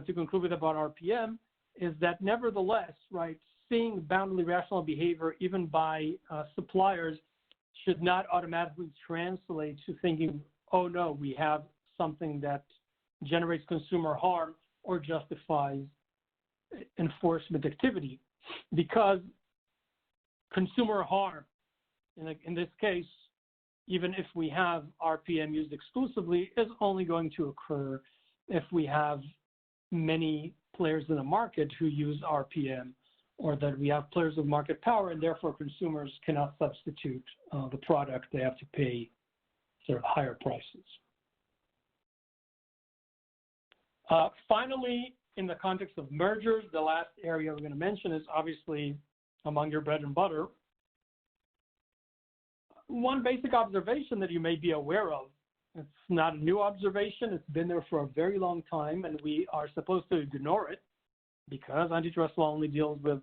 to conclude with about RPM is that nevertheless, right, seeing boundary rational behavior even by suppliers should not automatically translate to thinking, oh no, we have something that generates consumer harm or justifies enforcement activity, because consumer harm, in this case, even if we have RPM used exclusively, is only going to occur if we have many players in the market who use RPM, or that we have players of market power, and therefore consumers cannot substitute the product. They have to pay sort of higher prices. Finally, in the context of mergers, the last area we're going to mention is obviously among your bread and butter. One basic observation that you may be aware of, it's not a new observation, it's been there for a very long time, and we are supposed to ignore it because antitrust law only deals with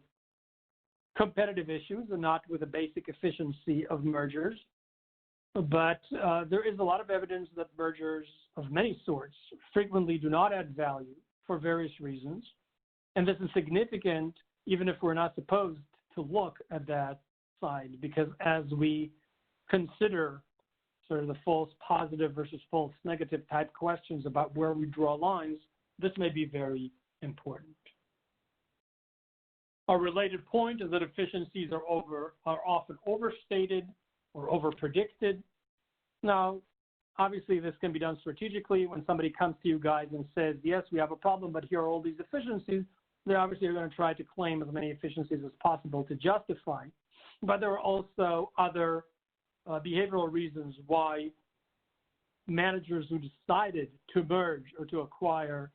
competitive issues and not with the basic efficiency of mergers. But there is a lot of evidence that mergers of many sorts frequently do not add value for various reasons. And this is significant even if we're not supposed to look at that side, because as we consider sort of the false positive versus false negative type questions about where we draw lines, this may be very important. A related point is that efficiencies are often overstated or overpredicted. Now, obviously, this can be done strategically. When somebody comes to you guys and says, yes, we have a problem, but here are all these efficiencies, they obviously are going to try to claim as many efficiencies as possible to justify. But there are also other behavioral reasons why managers who decided to merge or to acquire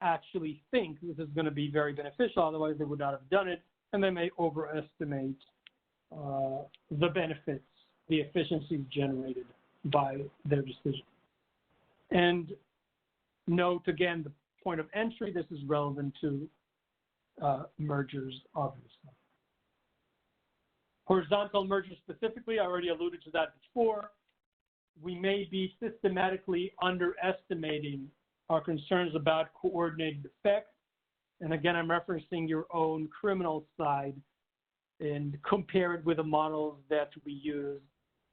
actually think this is going to be very beneficial, otherwise they would not have done it, and they may overestimate the benefits, the efficiencies generated by their decision. And note again, the point of entry, this is relevant to mergers, obviously. Horizontal mergers specifically, I already alluded to that before. We may be systematically underestimating our concerns about coordinated effects. And again, I'm referencing your own criminal side and compare it with the models that we use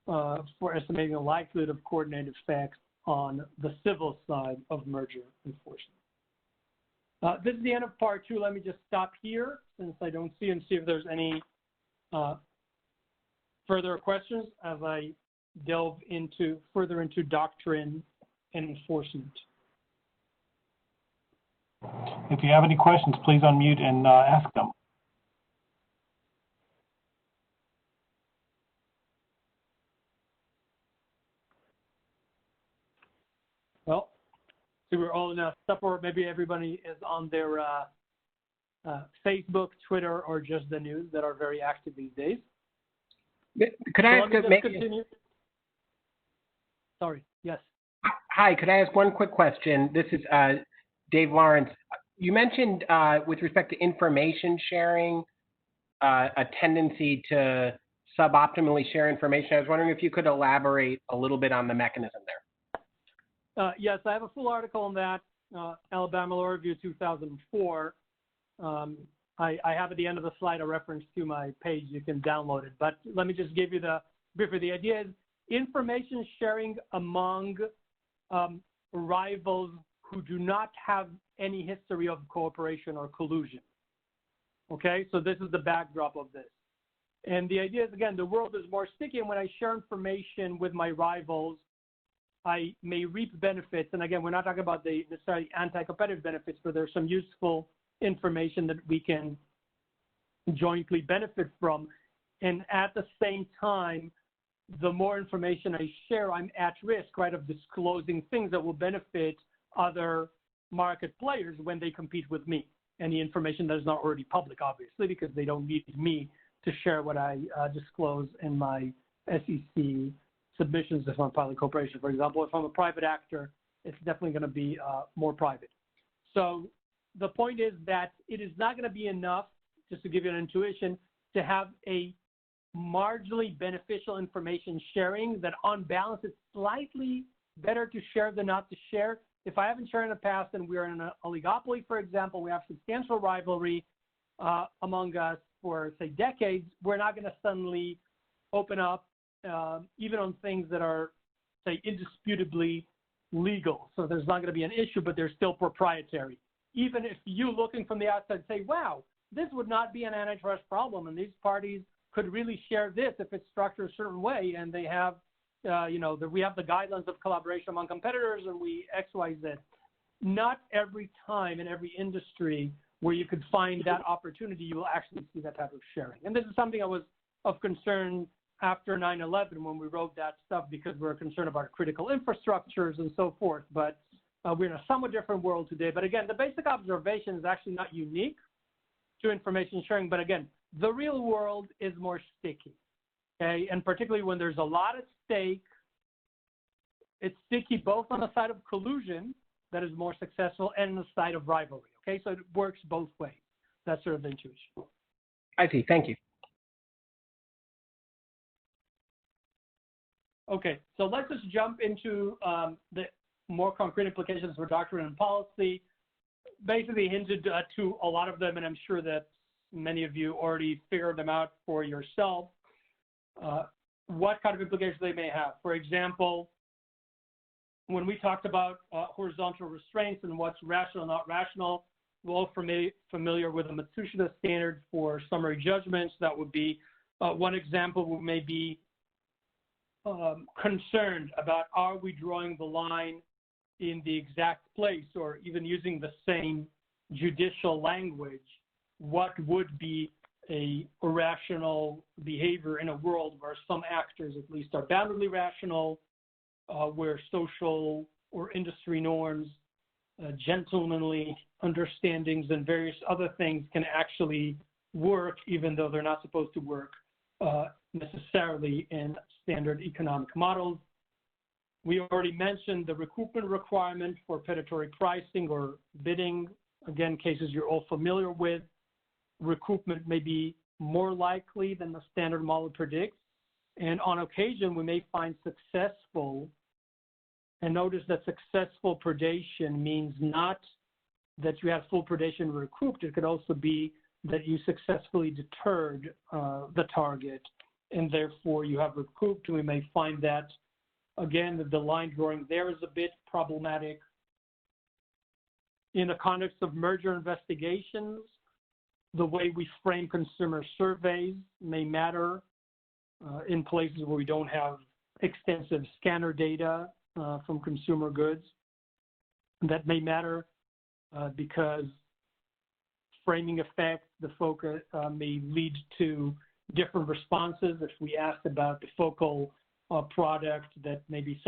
for estimating the likelihood of coordinated effects on the civil side of merger enforcement. This is the end of part 2. Let me just stop here since I don't see and see if there's any further questions as I delve further into doctrine and enforcement. If you have any questions, please unmute and ask them. Well, so we're all in a step, or maybe everybody is on their Facebook, Twitter, or just the news that are very active these days. Could I ask continue? Sorry, yes. Hi, could I ask one quick question? This is Dave Lawrence. You mentioned with respect to information sharing, a tendency to suboptimally share information. I was wondering if you could elaborate a little bit on the mechanism there. Yes, I have a full article on that, Alabama Law Review 2004. I have at the end of the slide a reference to my page. You can download it. But let me just give you the briefer. The idea is information sharing among rivals who do not have any history of cooperation or collusion. Okay, so this is the backdrop of this. And the idea is, again, the world is more sticky, and when I share information with my rivals, I may reap benefits. And again, we're not talking about the necessarily anti-competitive benefits, but there's some useful information that we can jointly benefit from. And at the same time, the more information I share, I'm at risk, right, of disclosing things that will benefit other market players when they compete with me. Any information that is not already public, obviously, because they don't need me to share what I disclose in my SEC submissions if I'm filing corporation. For example, if I'm a private actor, it's definitely going to be more private. So the point is that it is not going to be enough, just to give you an intuition, to have a marginally beneficial information sharing that on balance is slightly better to share than not to share. If I haven't shared in the past and we're in an oligopoly, for example, we have substantial rivalry among us for, say, decades, we're not going to suddenly open up even on things that are, say, indisputably legal. So there's not going to be an issue, but they're still proprietary. Even if you looking from the outside say, wow, this would not be an antitrust problem, and these parties could really share this if it's structured a certain way, and they have, we have the guidelines of collaboration among competitors, and we X, Y, Z. Not every time in every industry where you could find that opportunity, you will actually see that type of sharing. And this is something I was of concern after 9/11 when we wrote that stuff, because we're concerned about critical infrastructures and so forth. But we're in a somewhat different world today. But again, the basic observation is actually not unique to information sharing. But again, the real world is more sticky, okay? And particularly when there's a lot at stake, it's sticky both on the side of collusion that is more successful and on the side of rivalry, okay? So it works both ways. That's sort of the intuition. I see. Thank you. Okay, so let's just jump into the more concrete implications for doctrine and policy. Basically hinted to a lot of them, and I'm sure that many of you already figured them out for yourself, what kind of implications they may have. For example, when we talked about horizontal restraints and what's rational, not rational, we're all familiar with the Matsushita standard for summary judgments. That would be one example. We may be concerned about, are we drawing the line in the exact place, or even using the same judicial language, what would be a irrational behavior in a world where some actors at least are boundedly rational, where social or industry norms, gentlemanly understandings, and various other things can actually work, even though they're not supposed to work necessarily in standard economic models. We already mentioned the recoupment requirement for predatory pricing or bidding. Again, cases you're all familiar with. Recoupment may be more likely than the standard model predicts. And on occasion, we may find successful, and notice that successful predation means not that you have full predation recouped. It could also be that you successfully deterred the target, and therefore you have recouped. We may find that, again, that the line drawing there is a bit problematic. In the context of merger investigations, the way we frame consumer surveys may matter in places where we don't have extensive scanner data from consumer goods. That may matter because framing effects, the focus may lead to different responses. If we asked about the focal product that may be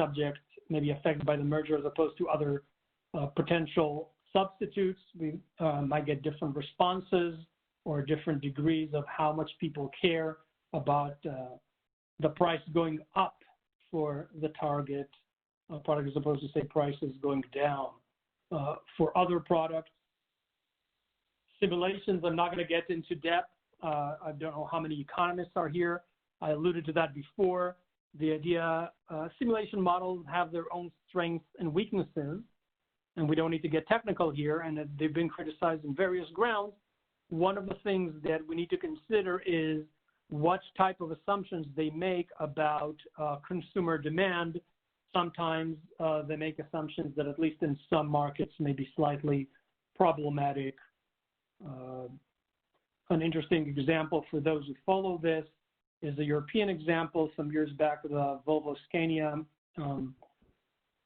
affected by the merger as opposed to other potential substitutes. We might get different responses or different degrees of how much people care about the price going up for the target product as opposed to, say, prices going down for other products. Simulations, I'm not going to get into depth. I don't know how many economists are here. I alluded to that before. The idea, simulation models have their own strengths and weaknesses, and we don't need to get technical here, and they've been criticized on various grounds. One of the things that we need to consider is what type of assumptions they make about consumer demand. Sometimes they make assumptions that, at least in some markets, may be slightly problematic. An interesting example for those who follow this is a European example some years back with the Volvo-Scania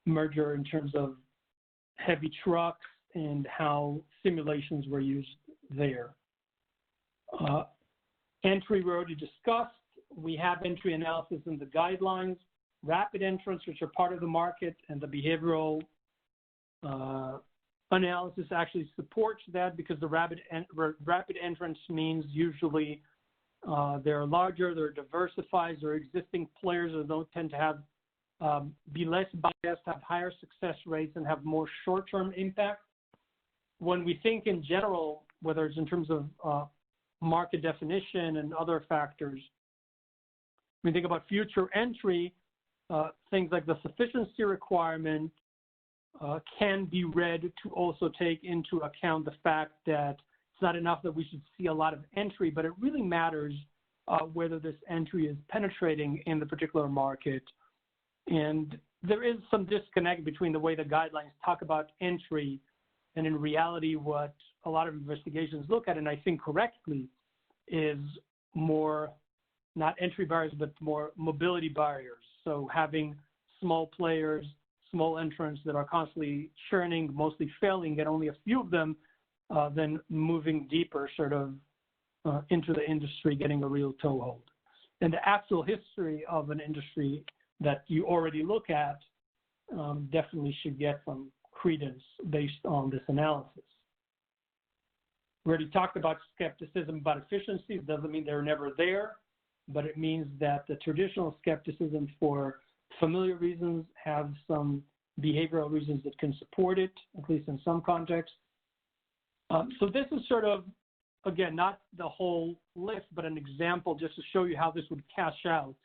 merger in terms of heavy trucks and how simulations were used there. Entry we already discussed. We have entry analysis in the guidelines. Rapid entrants, which are part of the market, and the behavioral analysis actually supports that, because the rapid entrance means usually they're larger, they're diversified, they're existing players that don't tend to have be less biased, have higher success rates, and have more short-term impact. When we think in general, whether it's in terms of market definition and other factors, when we think about future entry, things like the sufficiency requirement can be read to also take into account the fact that it's not enough that we should see a lot of entry, but it really matters whether this entry is penetrating in the particular market. And there is some disconnect between the way the guidelines talk about entry and in reality what a lot of investigations look at, and I think correctly, is more not entry barriers, but more mobility barriers. So having small players, small entrants that are constantly churning, mostly failing, and only a few of them then moving deeper sort of into the industry, getting a real toehold. And the actual history of an industry that you already look at definitely should get some credence based on this analysis. We already talked about skepticism about efficiency. It doesn't mean they're never there, but it means that the traditional skepticism for familiar reasons have some behavioral reasons that can support it, at least in some contexts. So this is sort of, again, not the whole list, but an example just to show you how this would cash out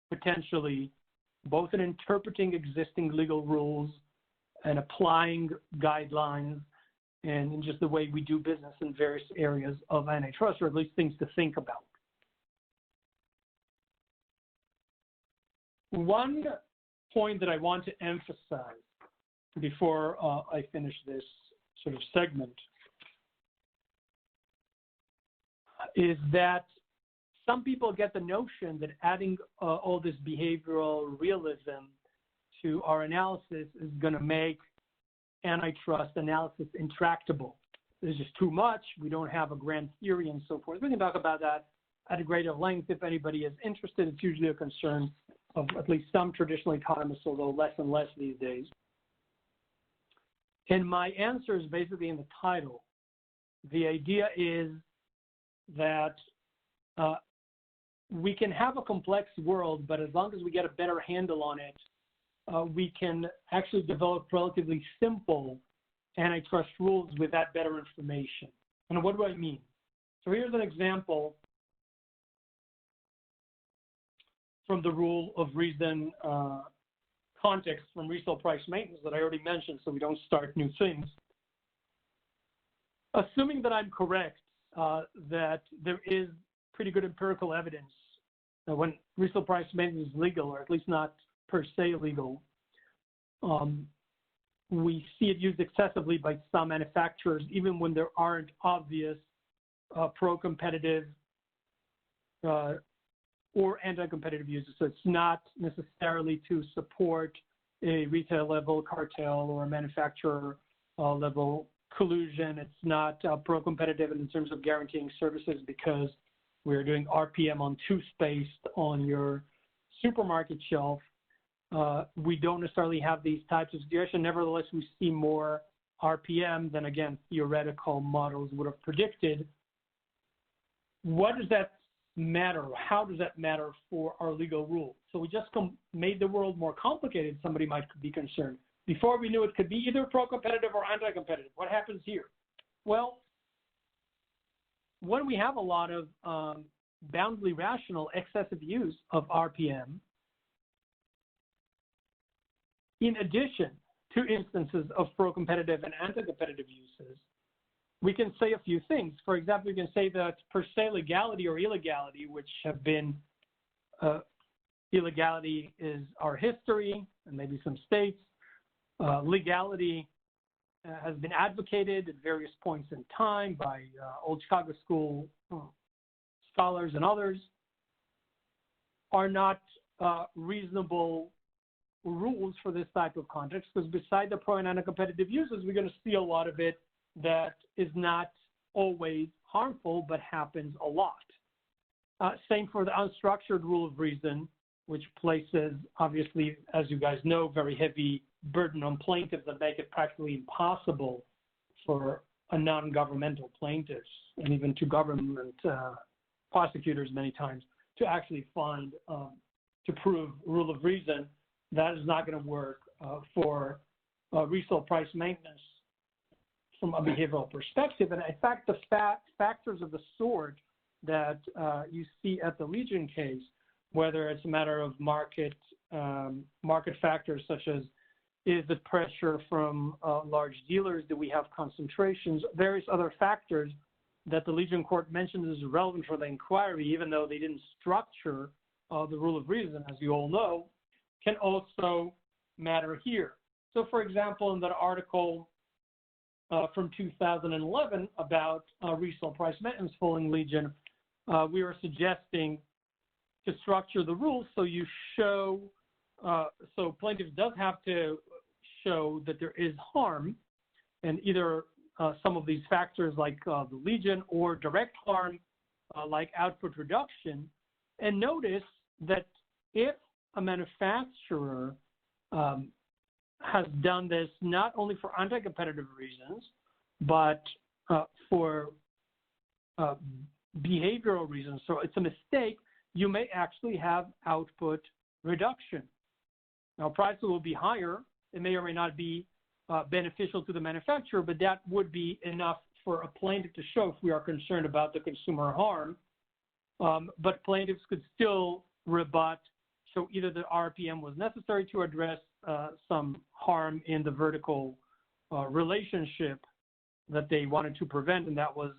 potentially, both in interpreting existing legal rules and applying guidelines and in just the way we do business in various areas of antitrust, or at least things to think about. One point that I want to emphasize before I finish this sort of segment is that some people get the notion that adding all this behavioral realism to our analysis is going to make antitrust analysis intractable. There's just too much. We don't have a grand theory and so forth. We can talk about that at a greater length if anybody is interested. It's usually a concern of at least some traditional economists, although less and less these days. And my answer is basically in the title. The idea is that we can have a complex world, but as long as we get a better handle on it, we can actually develop relatively simple antitrust rules with that better information. And what do I mean? So here's an example from the rule of reason context from resale price maintenance that I already mentioned, so we don't start new things. Assuming that I'm correct, that there is pretty good empirical evidence that when resale price maintenance is legal, or at least not per se legal, we see it used excessively by some manufacturers, even when there aren't obvious pro-competitive or anti-competitive uses. So it's not necessarily to support a retail level cartel or a manufacturer level collusion. It's not pro-competitive in terms of guaranteeing services because we're doing RPM on toothpaste on your supermarket shelf. We don't necessarily have these types of suggestions. Nevertheless, we see more RPM than, again, theoretical models would have predicted. What does that matter? How does that matter for our legal rule? So we just made the world more complicated, somebody might be concerned. Before we knew it could be either pro-competitive or anti-competitive. What happens here? Well, when we have a lot of boundedly rational excessive use of RPM, in addition to instances of pro-competitive and anti-competitive uses, we can say a few things. For example, we can say that per se legality or illegality, which have been, illegality is our history and maybe some states. Legality has been advocated at various points in time by old Chicago school scholars and others, are not reasonable rules for this type of context, because beside the pro and anti-competitive uses, we're going to see a lot of it that is not always harmful, but happens a lot. Same for the unstructured rule of reason, which places, obviously, as you guys know, very heavy burden on plaintiffs that make it practically impossible for a non-governmental plaintiffs and even to government prosecutors many times to actually find, to prove rule of reason. That is not going to work for resale price maintenance from a behavioral perspective. And in fact, the factors of the sort that you see at the Legion case, whether it's a matter of market factors such as is the pressure from large dealers, do we have concentrations, various other factors that the Legion court mentioned is relevant for the inquiry, even though they didn't structure the rule of reason, as you all know, can also matter here. So, for example, in that article from 2011 about resale price maintenance following Legion, we were suggesting to structure the rules so you show, so plaintiff does have to show that there is harm, and either some of these factors like the Legion or direct harm like output reduction. And notice that if a manufacturer has done this not only for anti-competitive reasons, but for behavioral reasons, so it's a mistake, you may actually have output reduction. Now, prices will be higher. It may or may not be beneficial to the manufacturer, but that would be enough for a plaintiff to show if we are concerned about the consumer harm. But plaintiffs could still rebut, so either the RPM was necessary to address some harm in the vertical relationship that they wanted to prevent, and that was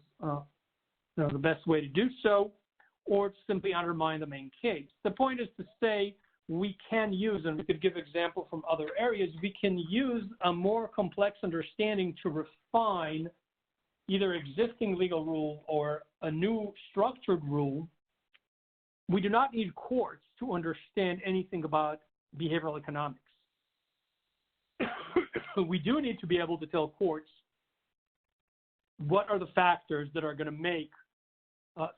the best way to do so, or simply undermine the main case. The point is to say we can use, and we could give example from other areas, we can use a more complex understanding to refine either existing legal rule or a new structured rule. We do not need courts to understand anything about behavioral economics. We do need to be able to tell courts what are the factors that are going to make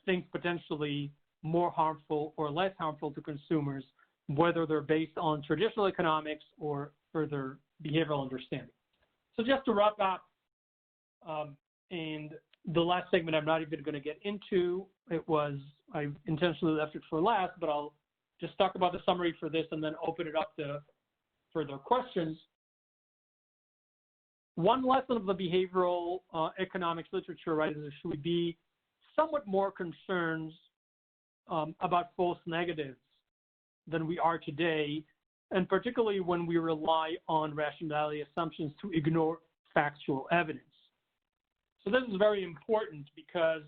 things potentially more harmful or less harmful to consumers, whether they're based on traditional economics or further behavioral understanding. So just to wrap up, and the last segment I'm not even going to get into, I intentionally left it for last, but I'll just talk about the summary for this and then open it up to further questions. One lesson of the behavioral economics literature, right, is there should be somewhat more concerns about false negatives than we are today, and particularly when we rely on rationality assumptions to ignore factual evidence. So this is very important because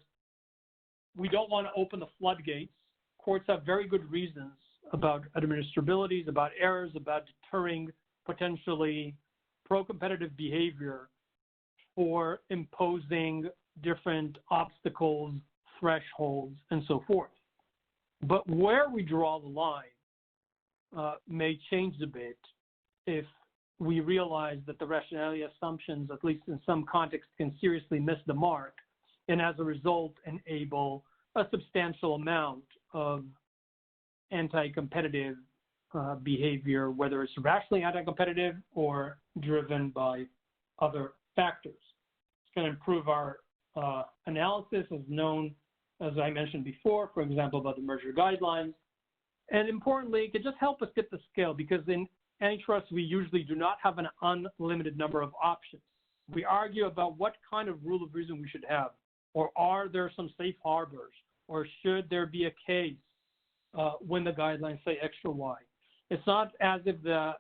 we don't want to open the floodgates. Courts have very good reasons about administrabilities, about errors, about deterring potentially pro-competitive behavior for imposing different obstacles, thresholds, and so forth. But where we draw the line may change a bit if we realize that the rationality assumptions, at least in some contexts, can seriously miss the mark, and as a result enable a substantial amount of anti-competitive behavior, whether it's rationally anti-competitive or driven by other factors. It's going to improve our analysis as known, as I mentioned before, for example, about the merger guidelines. And importantly, it could just help us get the scale because in antitrust, we usually do not have an unlimited number of options. We argue about what kind of rule of reason we should have, or are there some safe harbors, or should there be a case when the guidelines say X or Y. It's not as if the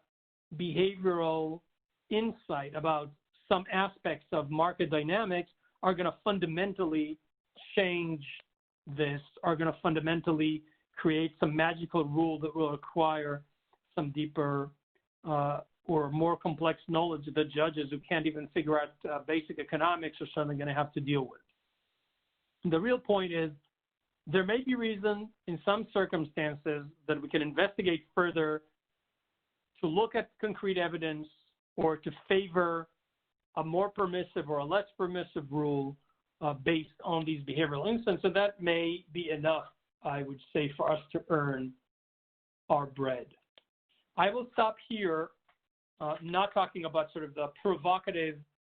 behavioral insight about some aspects of market dynamics are going to fundamentally change this, are going to fundamentally create some magical rule that will require some deeper or more complex knowledge that judges who can't even figure out basic economics are suddenly going to have to deal with. The real point is there may be reason in some circumstances that we can investigate further to look at concrete evidence or to favor a more permissive or a less permissive rule based on these behavioral instances. So that may be enough, I would say, for us to earn our bread. I will stop here, not talking about sort of the provocative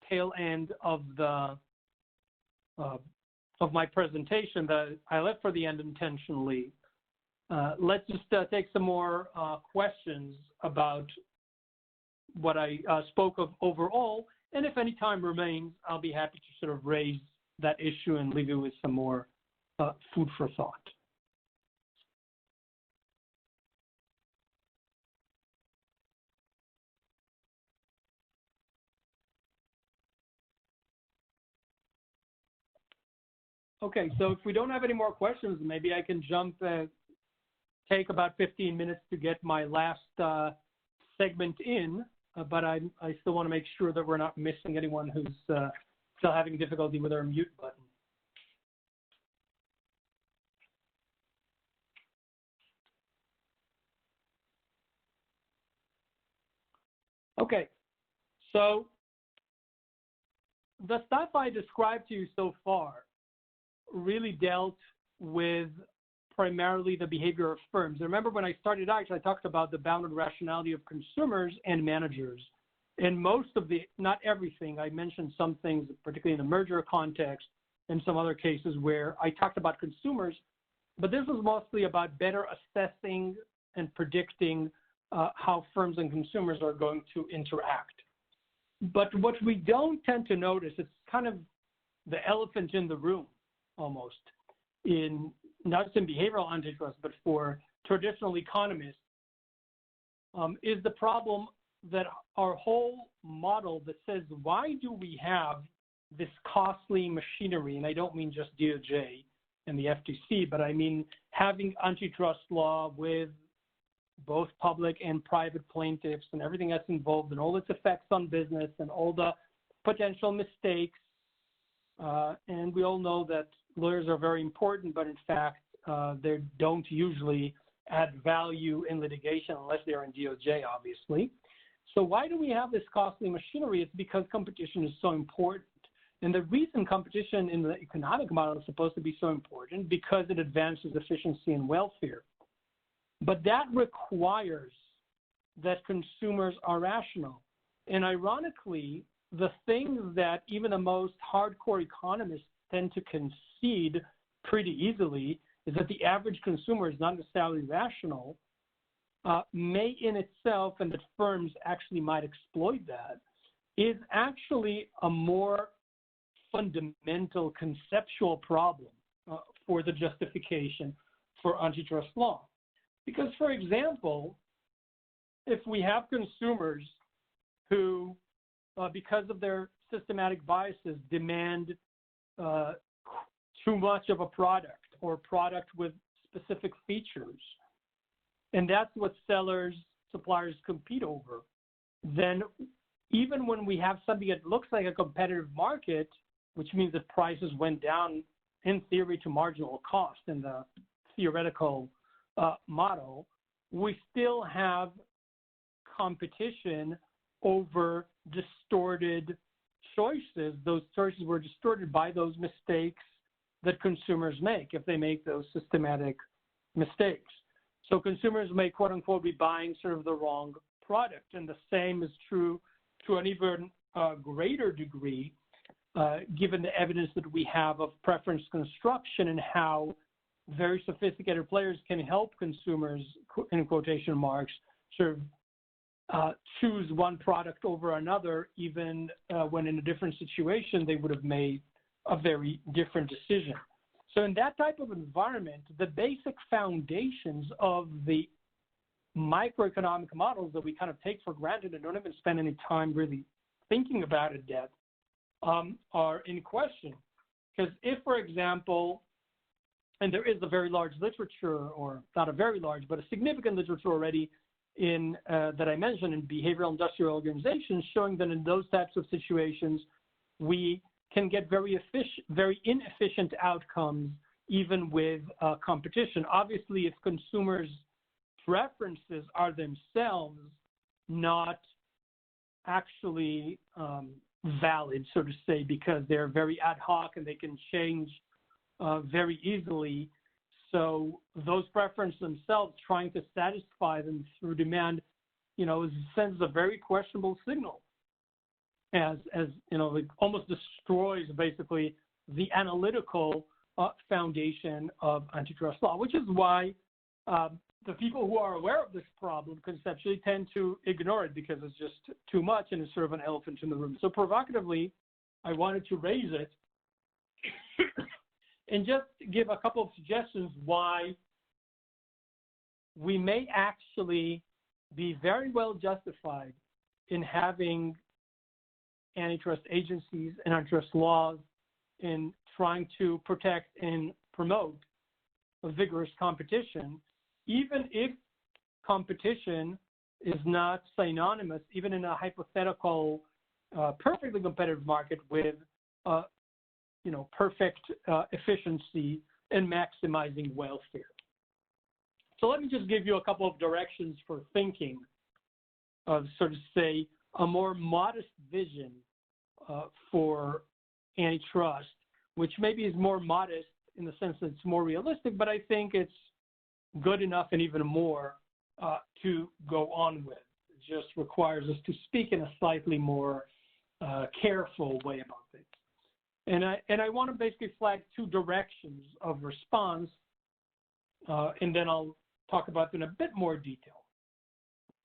tail end of the of my presentation that I left for the end intentionally. Let's just take some more questions about what I spoke of overall, and if any time remains, I'll be happy to sort of raise that issue and leave you with some more food for thought. Okay, so if we don't have any more questions, maybe I can jump, take about 15 minutes to get my last segment in, but I still want to make sure that we're not missing anyone who's still having difficulty with our mute button. Okay, so the stuff I described to you so far really dealt with primarily the behavior of firms. Remember when I started out, I talked about the bounded rationality of consumers and managers. And most of the, not everything, I mentioned some things, particularly in the merger context and some other cases where I talked about consumers, but this was mostly about better assessing and predicting how firms and consumers are going to interact. But what we don't tend to notice, it's kind of the elephant in the room almost, in not just in behavioral antitrust, but for traditional economists, is the problem that our whole model that says, why do we have this costly machinery? And I don't mean just DOJ and the FTC, but I mean having antitrust law with both public and private plaintiffs and everything that's involved and all its effects on business and all the potential mistakes. And we all know that lawyers are very important, but in fact, they don't usually add value in litigation unless they're in DOJ, obviously. So why do we have this costly machinery? It's because competition is so important. And the reason competition in the economic model is supposed to be so important because it advances efficiency and welfare. But that requires that consumers are rational. And ironically, the things that even the most hardcore economists tend to concede pretty easily is that the average consumer is not necessarily rational, may in itself, and that firms actually might exploit that, is actually a more fundamental conceptual problem for the justification for antitrust law. Because, for example, if we have consumers who, because of their systematic biases, demand too much of a product or product with specific features, and that's what sellers, suppliers compete over, then even when we have something that looks like a competitive market, which means that prices went down in theory to marginal cost in the theoretical model, we still have competition over distorted choices. Those choices were distorted by those mistakes that consumers make if they make those systematic mistakes. So consumers may, quote unquote, be buying sort of the wrong product. And the same is true to an even greater degree, given the evidence that we have of preference construction and how very sophisticated players can help consumers, in quotation marks, sort of choose one product over another, even when in a different situation they would have made a very different decision. So in that type of environment, the basic foundations of the microeconomic models that we kind of take for granted and don't even spend any time really thinking about in depth are in question. Because if, for example, and there is a very large literature, or not a very large, but a significant literature already in that I mentioned in behavioral industrial organizations, showing that in those types of situations, we can get very inefficient outcomes, even with competition. Obviously, if consumers' preferences are themselves not actually valid, so to say, because they're very ad hoc and they can change very easily. So those preferences themselves, trying to satisfy them through demand, sends a very questionable signal, as it almost destroys basically the analytical foundation of antitrust law, which is why the people who are aware of this problem conceptually tend to ignore it because it's just too much and it's sort of an elephant in the room. So provocatively, I wanted to raise it and just give a couple of suggestions why we may actually be very well justified in having antitrust agencies and antitrust laws in trying to protect and promote a vigorous competition, even if competition is not synonymous, even in a hypothetical, perfectly competitive market with perfect efficiency and maximizing welfare. So let me just give you a couple of directions for thinking of, sort of say, a more modest vision for antitrust, which maybe is more modest in the sense that it's more realistic, but I think it's good enough and even more to go on with. It just requires us to speak in a slightly more careful way about things. And I want to basically flag two directions of response, and then I'll talk about them in a bit more detail.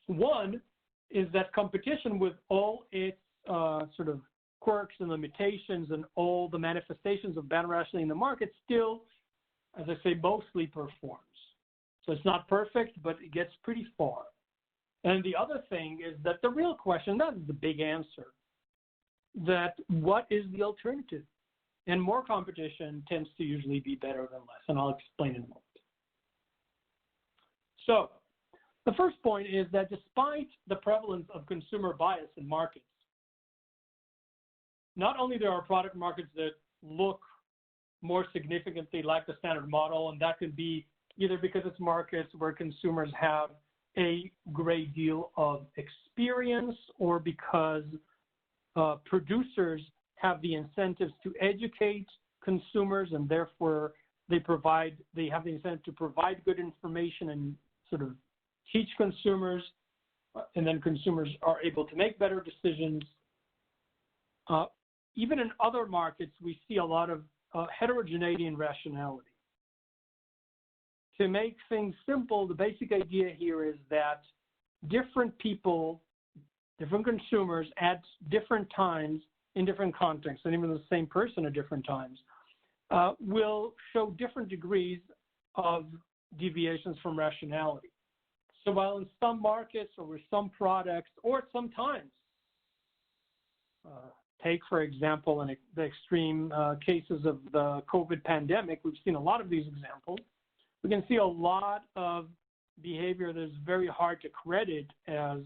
One is that competition, with all its sort of quirks and limitations and all the manifestations of bad rationality in the market, still, as I say, mostly performs. So it's not perfect, but it gets pretty far. And the other thing is that the real question, that is the big answer, that what is the alternative? And more competition tends to usually be better than less, and I'll explain in a moment. So the first point is that despite the prevalence of consumer bias in markets, not only there are product markets that look more significantly like the standard model, and that could be either because it's markets where consumers have a great deal of experience, or because producers have the incentives to educate consumers, and therefore they have the incentive to provide good information and sort of teach consumers, and then consumers are able to make better decisions. Even in other markets, we see a lot of heterogeneity and rationality. To make things simple, the basic idea here is that different people, different consumers at different times, in different contexts, and even the same person at different times, will show different degrees of deviations from rationality. So while in some markets or with some products, or sometimes, take, for example, in the extreme cases of the COVID pandemic, we've seen a lot of these examples. We can see a lot of behavior that is very hard to credit as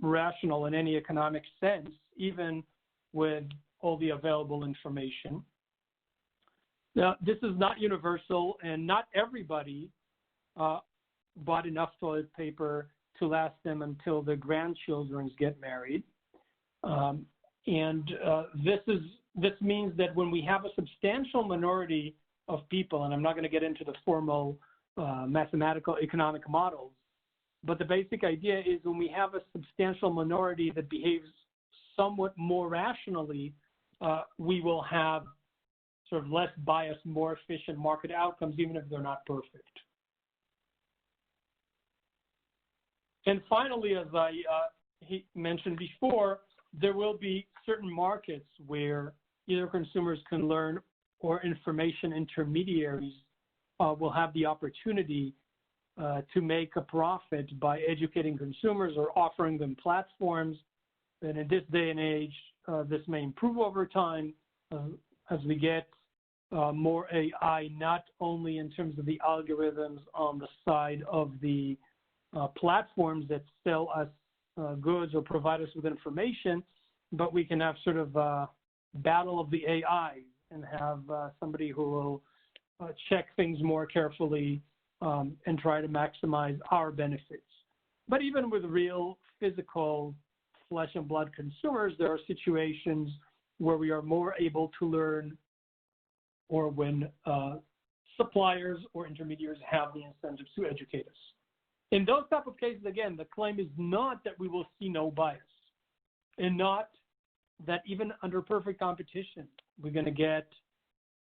rational in any economic sense, even with all the available information. Now, this is not universal, and not everybody bought enough toilet paper to last them until their grandchildren get married. This means that when we have a substantial minority of people, and I'm not going to get into the formal mathematical economic models, but the basic idea is when we have a substantial minority that behaves somewhat more rationally, we will have sort of less biased, more efficient market outcomes, even if they're not perfect. And finally, as he mentioned before, there will be certain markets where either consumers can learn or information intermediaries will have the opportunity to make a profit by educating consumers or offering them platforms. And in this day and age, this may improve over time as we get more AI, not only in terms of the algorithms on the side of the platforms that sell us goods or provide us with information, but we can have sort of a battle of the AI and have somebody who will check things more carefully and try to maximize our benefits. But even with real physical flesh and blood consumers, there are situations where we are more able to learn, or when suppliers or intermediaries have the incentives to educate us. In those type of cases, again, the claim is not that we will see no bias, and not that even under perfect competition, we're going to get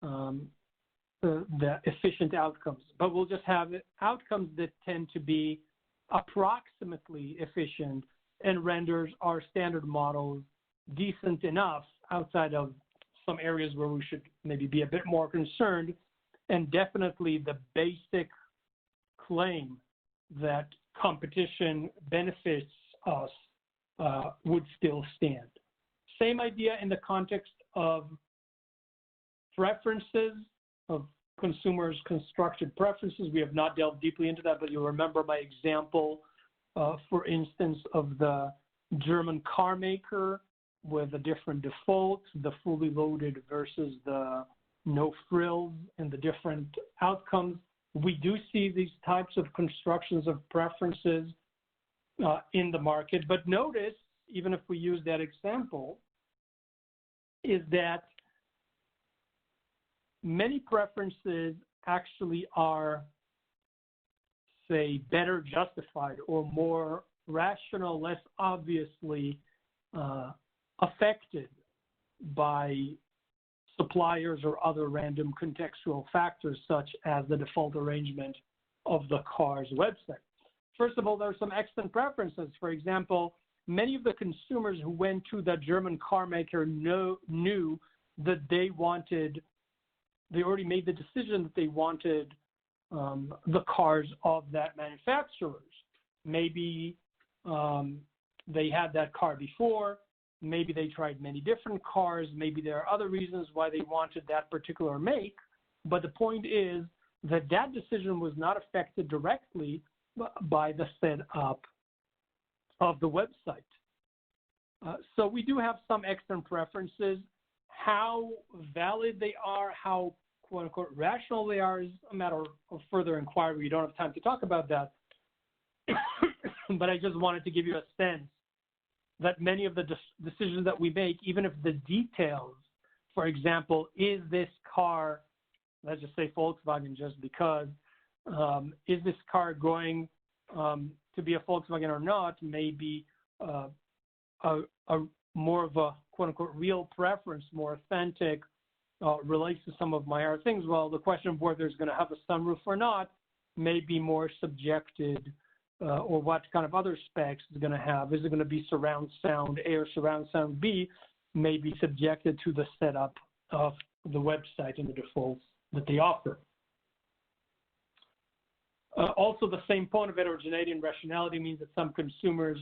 the efficient outcomes, but we'll just have outcomes that tend to be approximately efficient and renders our standard models decent enough outside of some areas where we should maybe be a bit more concerned. And definitely the basic claim that competition benefits us would still stand. Same idea in the context of preferences, of consumers' constructed preferences. We have not delved deeply into that, but you'll remember my example, for instance, of the German car maker with the different defaults, the fully loaded versus the no frills, and the different outcomes. We do see these types of constructions of preferences in the market, but notice, even if we use that example, is that many preferences actually are, say, better justified or more rational, less obviously affected by suppliers or other random contextual factors, such as the default arrangement of the car's website. First of all, there are some excellent preferences. For example, many of the consumers who went to the German car maker knew that they already made the decision that they wanted the cars of that manufacturers. Maybe they had that car before. Maybe they tried many different cars. Maybe there are other reasons why they wanted that particular make. But the point is that that decision was not affected directly by the setup of the website. So we do have some excellent preferences. How valid they are, how quote unquote rational they are, is a matter of further inquiry. We don't have time to talk about that. But I just wanted to give you a sense that many of the decisions that we make, even if the details, for example, is this car, let's just say Volkswagen just because, is this car going to be a Volkswagen or not, maybe a more of a quote-unquote real preference, more authentic, relates to some of my other things. Well, the question of whether it's going to have a sunroof or not may be more subjected, or what kind of other specs it's going to have. Is it going to be surround sound A or surround sound B? May be subjected to the setup of the website and the defaults that they offer. Also, the same point of heterogeneity and rationality means that some consumers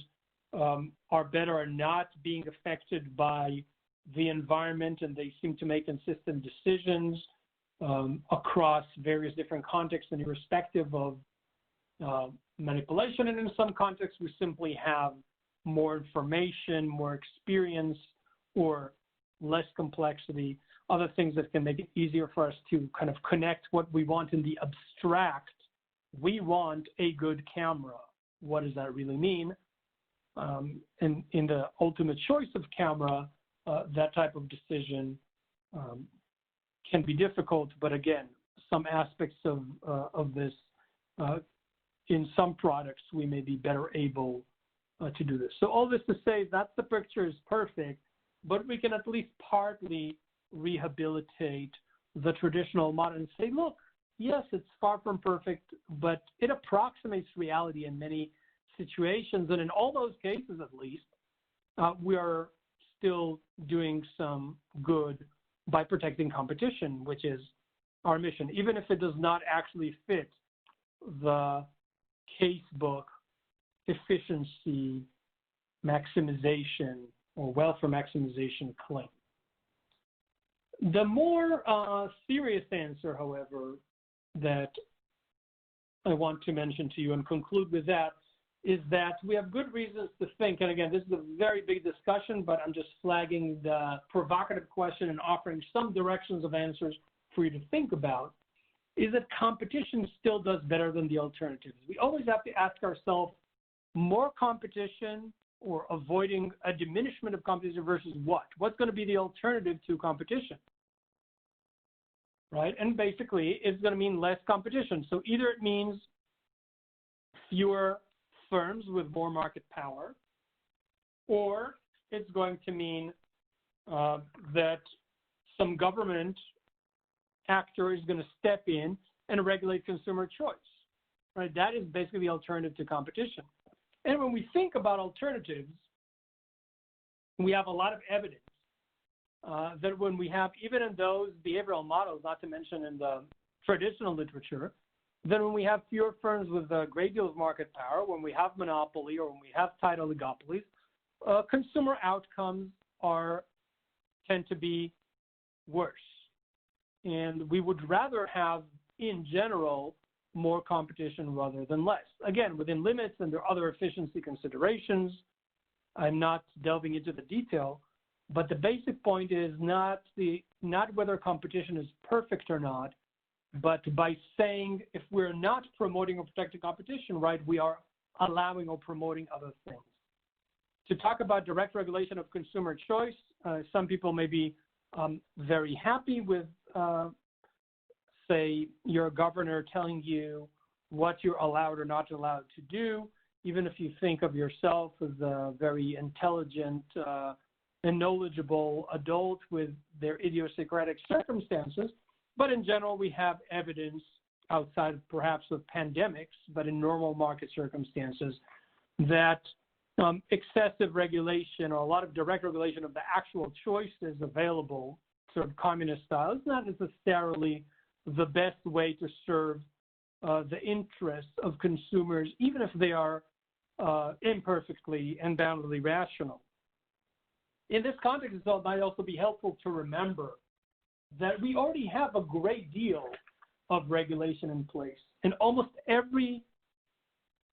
are better at not being affected by the environment, and they seem to make consistent decisions across various different contexts and irrespective of manipulation. And in some contexts, we simply have more information, more experience, or less complexity, other things that can make it easier for us to kind of connect what we want in the abstract. We want a good camera. What does that really mean? In the ultimate choice of camera, that type of decision can be difficult. But again, some aspects of this, in some products, we may be better able to do this. So all this to say that the picture is perfect, but we can at least partly rehabilitate the traditional model and say, look, yes, it's far from perfect, but it approximates reality in many situations. And in all those cases, at least, we are still doing some good by protecting competition, which is our mission, even if it does not actually fit the casebook efficiency maximization or welfare maximization claim. The more serious answer, however, that I want to mention to you and conclude with that is that we have good reasons to think, and again, this is a very big discussion, but I'm just flagging the provocative question and offering some directions of answers for you to think about, is that competition still does better than the alternatives. We always have to ask ourselves, more competition or avoiding a diminishment of competition versus what? What's going to be the alternative to competition? Right? And basically, it's going to mean less competition. So either it means fewer firms with more market power, or it's going to mean that some government actor is going to step in and regulate consumer choice. Right? That is basically the alternative to competition. And when we think about alternatives, we have a lot of evidence that when we have, even in those behavioral models, not to mention in the traditional literature, then when we have fewer firms with a great deal of market power, when we have monopoly or when we have tight oligopolies, consumer outcomes tend to be worse. And we would rather have, in general, more competition rather than less. Again, within limits, and there are other efficiency considerations. I'm not delving into the detail, but the basic point is not whether competition is perfect or not, but by saying if we're not promoting or protecting competition, right, we are allowing or promoting other things. To talk about direct regulation of consumer choice, some people may be very happy with say your governor telling you what you're allowed or not allowed to do, even if you think of yourself as a very intelligent and knowledgeable adult with their idiosyncratic circumstances. But in general, we have evidence outside perhaps of pandemics, but in normal market circumstances, that excessive regulation or a lot of direct regulation of the actual choices available, sort of communist style, is not necessarily the best way to serve the interests of consumers, even if they are imperfectly and boundedly rational. In this context, it might also be helpful to remember that we already have a great deal of regulation in place. In almost every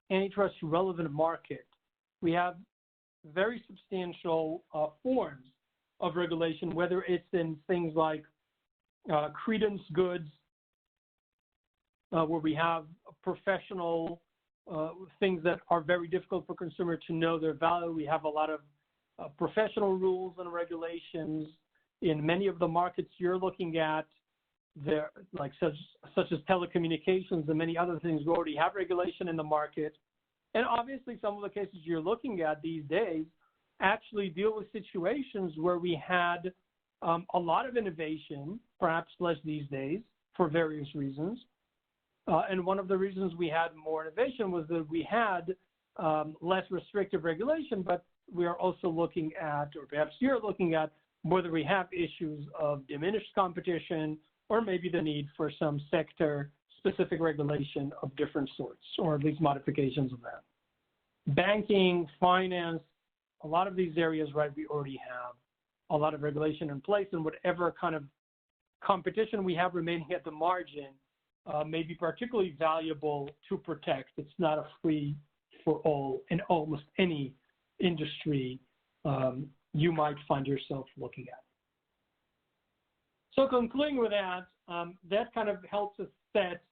antitrust relevant market, we have very substantial forms of regulation, whether it's in things like credence goods, where we have professional things that are very difficult for consumers to know their value. We have a lot of professional rules and regulations in many of the markets you're looking at, there, like such as telecommunications and many other things. We already have regulation in the market. And obviously, some of the cases you're looking at these days actually deal with situations where we had a lot of innovation, perhaps less these days, for various reasons. And one of the reasons we had more innovation was that we had less restrictive regulation, but we are also looking at, or perhaps you're looking at, whether we have issues of diminished competition or maybe the need for some sector-specific regulation of different sorts, or at least modifications of that. Banking, finance, a lot of these areas, right, we already have a lot of regulation in place, and whatever kind of competition we have remaining at the margin may be particularly valuable to protect. It's not a free-for-all in almost any industry you might find yourself looking at. So concluding with that, that kind of helps us set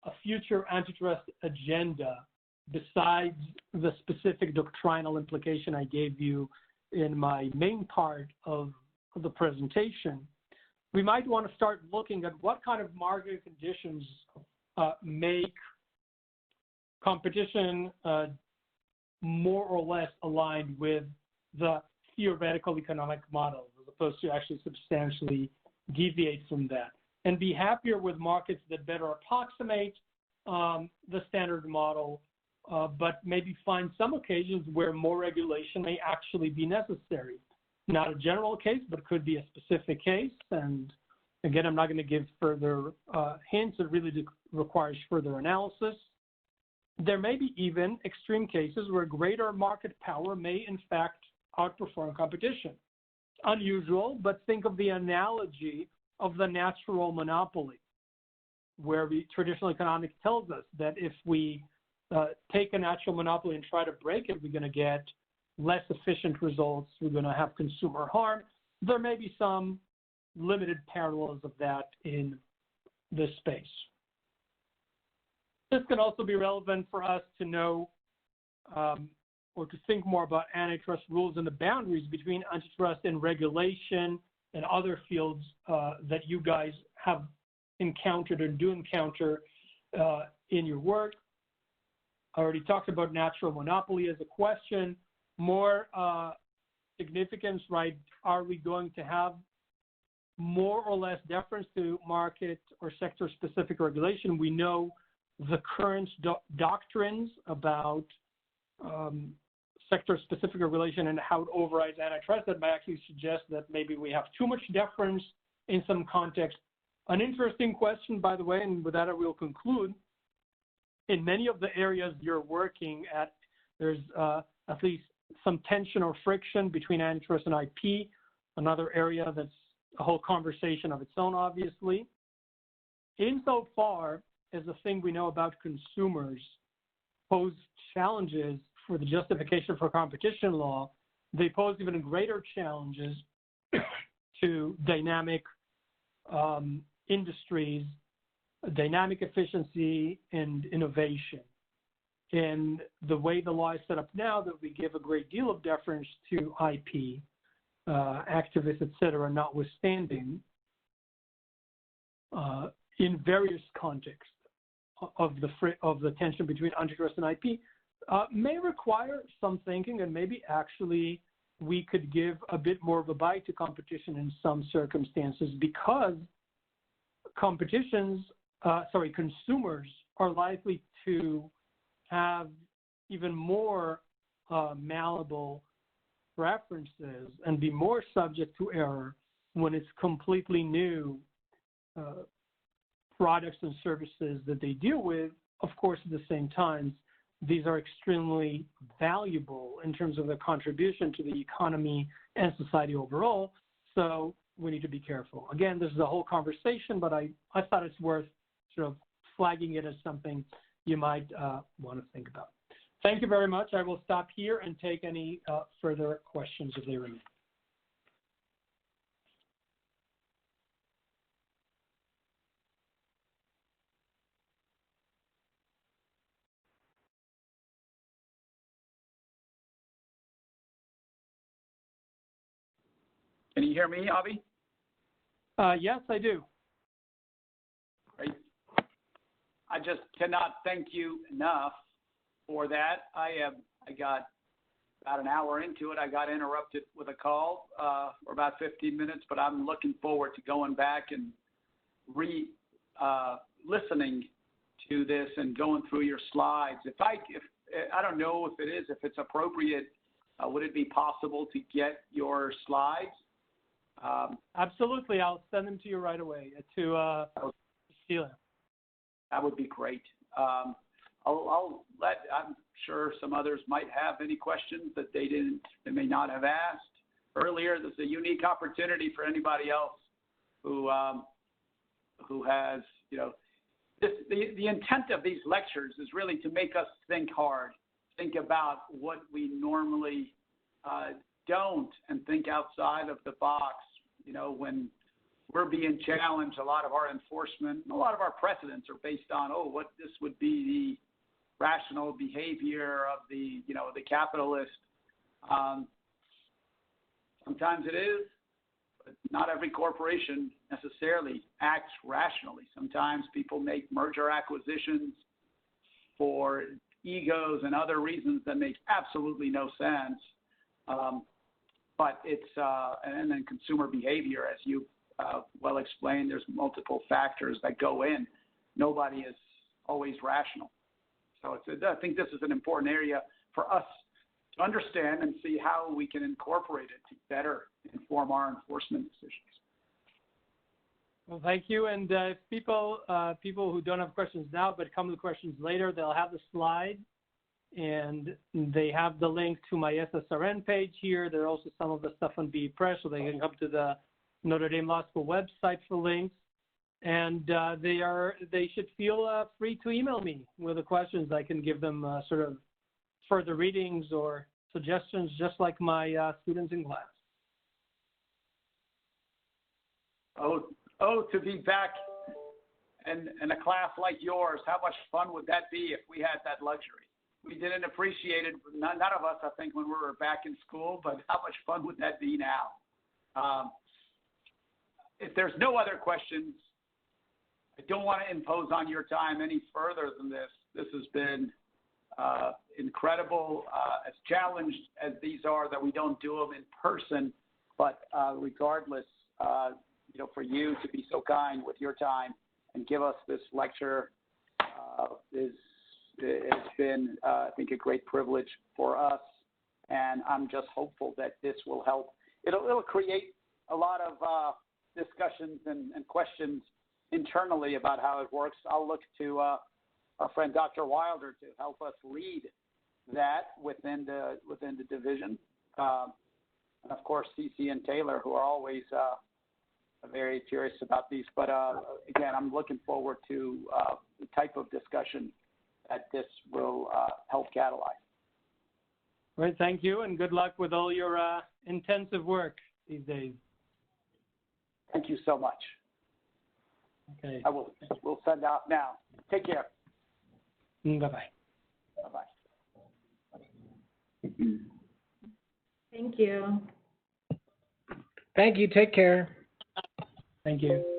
a future antitrust agenda besides the specific doctrinal implication I gave you in my main part of the presentation. We might want to start looking at what kind of market conditions make competition more or less aligned with the theoretical economic model, as opposed to actually substantially deviate from that, and be happier with markets that better approximate the standard model, but maybe find some occasions where more regulation may actually be necessary. Not a general case, but could be a specific case. And again, I'm not going to give further hints. It really requires further analysis. There may be even extreme cases where greater market power may, in fact, outperform competition. Unusual, but think of the analogy of the natural monopoly, where traditional economics tells us that if we take a natural monopoly and try to break it, we're going to get less efficient results. We're going to have consumer harm. There may be some limited parallels of that in this space. This can also be relevant for us to know or to think more about antitrust rules and the boundaries between antitrust and regulation and other fields that you guys have encountered or do encounter in your work. I already talked about natural monopoly as a question. More significance, right? Are we going to have more or less deference to market or sector-specific regulation? We know the current doctrines about sector-specific regulation and how it overrides antitrust that might actually suggest that maybe we have too much deference in some context. An interesting question, by the way, and with that I will conclude. In many of the areas you're working at, there's at least some tension or friction between antitrust and IP. Another area that's a whole conversation of its own, obviously. Insofar as the thing we know about consumers pose challenges for the justification for competition law, they pose even greater challenges to dynamic industries, dynamic efficiency, and innovation. And the way the law is set up now, that we give a great deal of deference to IP, activists, et cetera, notwithstanding, in various contexts of the tension between antitrust and IP, may require some thinking, and maybe actually we could give a bit more of a bite to competition in some circumstances, because consumers are likely to have even more malleable preferences and be more subject to error when it's completely new products and services that they deal with. Of course, at the same time, these are extremely valuable in terms of their contribution to the economy and society overall. So we need to be careful. Again, this is a whole conversation, but I thought it's worth sort of flagging it as something you might want to think about. Thank you very much. I will stop here and take any further questions if they remain. Can you hear me, Avi? Yes, I do. Great. I just cannot thank you enough for that. I got about an hour into it. I got interrupted with a call for about 15 minutes, but I'm looking forward to going back and listening to this and going through your slides. If I don't know if it's appropriate, would it be possible to get your slides? Absolutely. I'll send them to you right away, to Sheila. That would be great. I'm sure some others might have any questions that they may not have asked earlier. This is a unique opportunity for anybody else who has, the intent of these lectures is really to make us think hard, think about what we normally don't, and think outside of the box. When we're being challenged, a lot of our enforcement, a lot of our precedents are based on, what this would be the rational behavior of the capitalist. Sometimes it is, but not every corporation necessarily acts rationally. Sometimes people make merger acquisitions for, egos and other reasons that make absolutely no sense. But it's, and then consumer behavior, as you well explained, there's multiple factors that go in. Nobody is always rational. So I think this is an important area for us to understand and see how we can incorporate it to better inform our enforcement decisions. Well, thank you. And if people who don't have questions now but come with questions later, they'll have the slide, and they have the link to my SSRN page here. There are also some of the stuff on BE Press, so they can come to the Notre Dame Law School website for links. And they should feel free to email me with the questions. I can give them sort of further readings or suggestions, just like my students in class. To be back in a class like yours, how much fun would that be if we had that luxury? We didn't appreciate it, none of us, I think, when we were back in school, but how much fun would that be now? If there's no other questions, I don't want to impose on your time any further than this. This has been incredible, as challenged as these are that we don't do them in person, but regardless, for you to be so kind with your time and give us this lecture it's been, I think, a great privilege for us, and I'm just hopeful that this will help. It'll create a lot of discussions and questions internally about how it works. I'll look to our friend Dr. Wilder to help us lead that within the division, and of course CC and Taylor, who are always very curious about these. But again, I'm looking forward to the type of discussion that this will help catalyze. Great, thank you, and good luck with all your intensive work these days. Thank you so much. Okay. We'll send out now. Take care. Bye-bye. Bye-bye. Thank you. Thank you. Take care. Thank you.